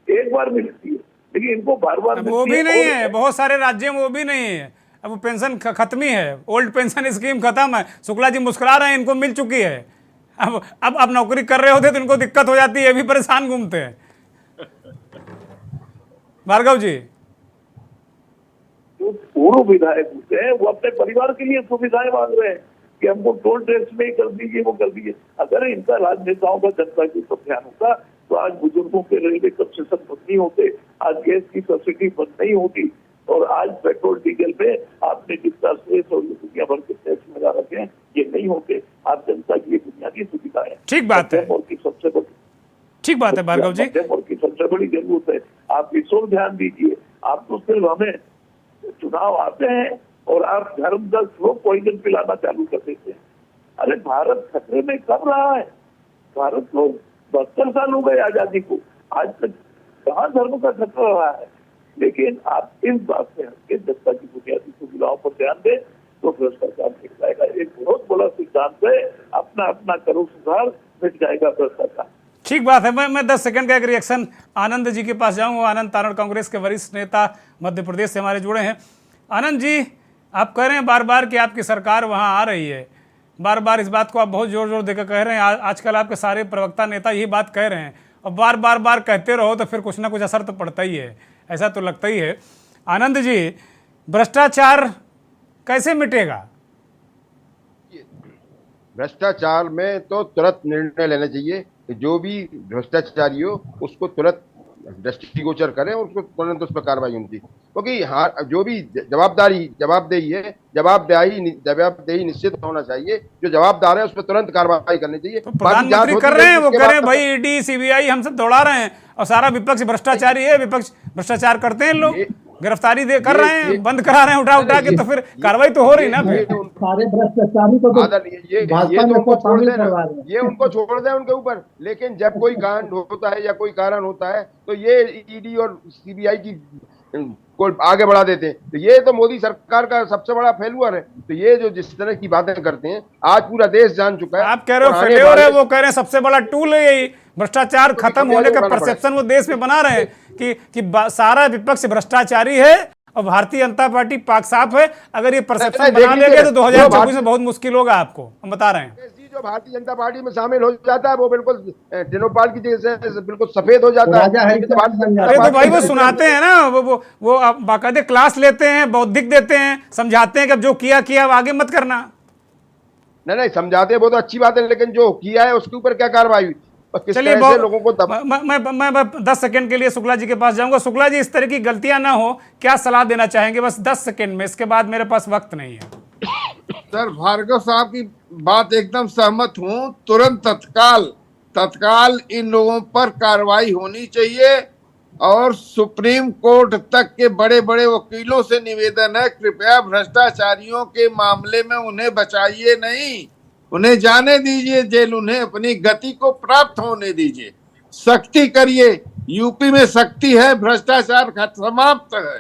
एक बार मिलती है, लेकिन इनको बार-बार वो भी नहीं है। बहुत सारे राज्यों में वो भी नहीं है। अब वो पेंशन खत्म ही है, ओल्ड पेंशन स्कीम खत्म है। शुक्ला जी मुस्कुरा रहे हैं, इनको मिल चुकी है। अब नौकरी कर रहे होते तो इनको दिक्कत हो जाती है, ये भी परेशान घूमते हैं। भार्गव जी, जो पूर्व विधायक होते हैं वो अपने परिवार के लिए सुविधाएं मांग रहे हैं कि हमको टोल टैक्स में कर दीजिए, वो कर दीजिए। अगर इनका राजनेताओं का जनता के ऊपर ध्यान होता तो आज बुजुर्गों के रेलवे कंसेशन बंद नहीं होते, आज गैस की सब्सिडी बंद नहीं होती, और आज पेट्रोल डीजल पे आपने जितना सेस और दुनिया भर के टैक्स लगा रखे हैं ये नहीं होते। आप जनता की ये बुनियादी सुविधाएं, ठीक बात है, और की सबसे बड़ी ठीक बात है भार्गव जी, और की सबसे बड़ी जरूरत है। आप इस ओर ध्यान दीजिए। आप तो सिर्फ हमें चुनाव आते हैं और आप धर्म का स्लो पॉइजन पिलाना चालू कर देते हैं। अरे भारत खतरे में कब रहा है? भारत को 72 साल हो गए आजादी को, आज तक कहाँ धर्म का खतरा रहा है? लेकिन आप इस बात से हटके जनता की बुनियादी सुविधाओं पर ध्यान दें तो भ्रष्टाचार मिट जाएगा। एक बहुत बड़ा सिद्धांत है, अपना अपना करो सुधार, मिट जाएगा भ्रष्टाचार। ठीक बात है। मैं 10 सेकंड का एक रिएक्शन आनंद जी के पास जाऊंगा। आनंद तारण कांग्रेस के वरिष्ठ नेता मध्य प्रदेश से हमारे जुड़े हैं। आनंद जी, आप कह रहे हैं बार बार कि आपकी सरकार वहां आ रही है, बार बार इस बात को आप बहुत जोर जोर देकर कह रहे हैं। आजकल आपके सारे प्रवक्ता नेता यही बात कह रहे हैं। और बार बार बार कहते रहो तो फिर कुछ ना कुछ असर तो पड़ता ही है, ऐसा तो लगता ही है। आनंद जी, भ्रष्टाचार कैसे मिटेगा? भ्रष्टाचार में तो तुरंत निर्णय लेना चाहिए कि जो भी भ्रष्टाचारी हो उसको तुरंत दृष्टिगोचर करें और उसको तुरंत उस पर कार्रवाई होनी चाहिए, क्योंकि जो भी जवाबदेही है, जवाबदेही निश्चित होना चाहिए। जो जवाबदार है उस पर तुरंत कार्रवाई करनी चाहिए। तो प्रधानमंत्री कर रहे हैं, वो कह रहे हैं भाई ईडी सीबीआई हम सब दौड़ा रहे हैं और सारा विपक्ष भ्रष्टाचारी है, विपक्ष भ्रष्टाचार करते हैं, लोग गिरफ्तारी कर रहे हैं, बंद करा रहे हैं उठा के, तो फिर कार्रवाई तो हो रही ना। फिर सारे भ्रष्टाचारी को ये उनको छोड़ दें उनके ऊपर, लेकिन जब कोई कांड होता है या कोई कारण होता है तो ये ईडी और सीबीआई की को आगे बढ़ा देते हैं। तो ये तो मोदी सरकार का सबसे बड़ा फेल्यूर है। तो ये जो जिस तरह की बातें करते हैं आज पूरा देश जान चुका है। आप कह रहे हो फेल्यूर है, वो कह रहे हैं सबसे बड़ा टूल है यही भ्रष्टाचार खत्म होने का परसेप्शन वो देश में बना रहे हैं कि सारा विपक्ष भ्रष्टाचारी है और भारतीय जनता पार्टी पाक साफ है। अगर ये परसेप्शन बना लेंगे तो 2024 में बहुत मुश्किल होगा आपको, हम बता रहे हैं। जो भारतीय जनता पार्टी में शामिल हो जाता है वो बिल्कुल टिनोपाल की जगह बिल्कुल सफेद हो जाता है। अरे तो भाई वो सुनाते हैं ना, वो बाकायदे क्लास लेते हैं, बौद्धिक देते हैं, समझाते हैं कि अब जो किया अब आगे मत करना। नहीं समझाते हैं वो तो अच्छी बात है, लेकिन जो किया है उसके ऊपर क्या कार्रवाई हुई? चलिए लोगों को मैं 10 सेकंड के लिए शुक्ला जी के पास जाऊंगा। शुक्ला जी, इस तरह की गलतियां ना हो, क्या सलाह देना चाहेंगे? बस 10 सेकंड में, इसके बाद मेरे पास वक्त नहीं है। सर, भार्गव साहब की बात एकदम सहमत हूं। तुरंत तत्काल इन लोगों पर कार्रवाई होनी चाहिए और सुप्रीम कोर्ट तक के बड़े बड़े वकीलों से निवेदन है, कृपया भ्रष्टाचारियों के मामले में उन्हें बचाइए नहीं, उन्हें जाने दीजिए जेल, उन्हें अपनी गति को प्राप्त होने दीजिए, सख्ती करिए। यूपी में सख्ती है, भ्रष्टाचार समाप्त है,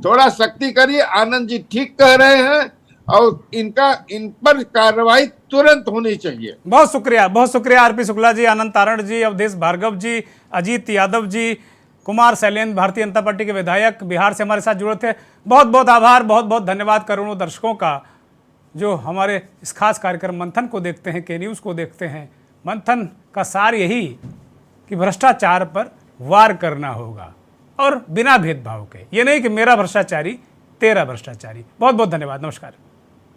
थोड़ा सख्ती करिए। आनंद जी ठीक कह रहे हैं और इन पर कार्रवाई तुरंत होनी चाहिए। बहुत शुक्रिया आरपी शुक्ला जी, आनंद तारण जी, अवधेश भार्गव जी, अजीत यादव जी, कुमार शैलेंद्र, भारतीय जनता पार्टी के विधायक बिहार से हमारे साथ जुड़े थे। बहुत बहुत आभार, बहुत बहुत धन्यवाद करोड़ों दर्शकों का जो हमारे इस खास कार्यक्रम मंथन को देखते हैं, के न्यूज़ को देखते हैं। मंथन का सार यही कि भ्रष्टाचार पर वार करना होगा और बिना भेदभाव के। ये नहीं कि मेरा भ्रष्टाचारी तेरा भ्रष्टाचारी। बहुत बहुत धन्यवाद, नमस्कार।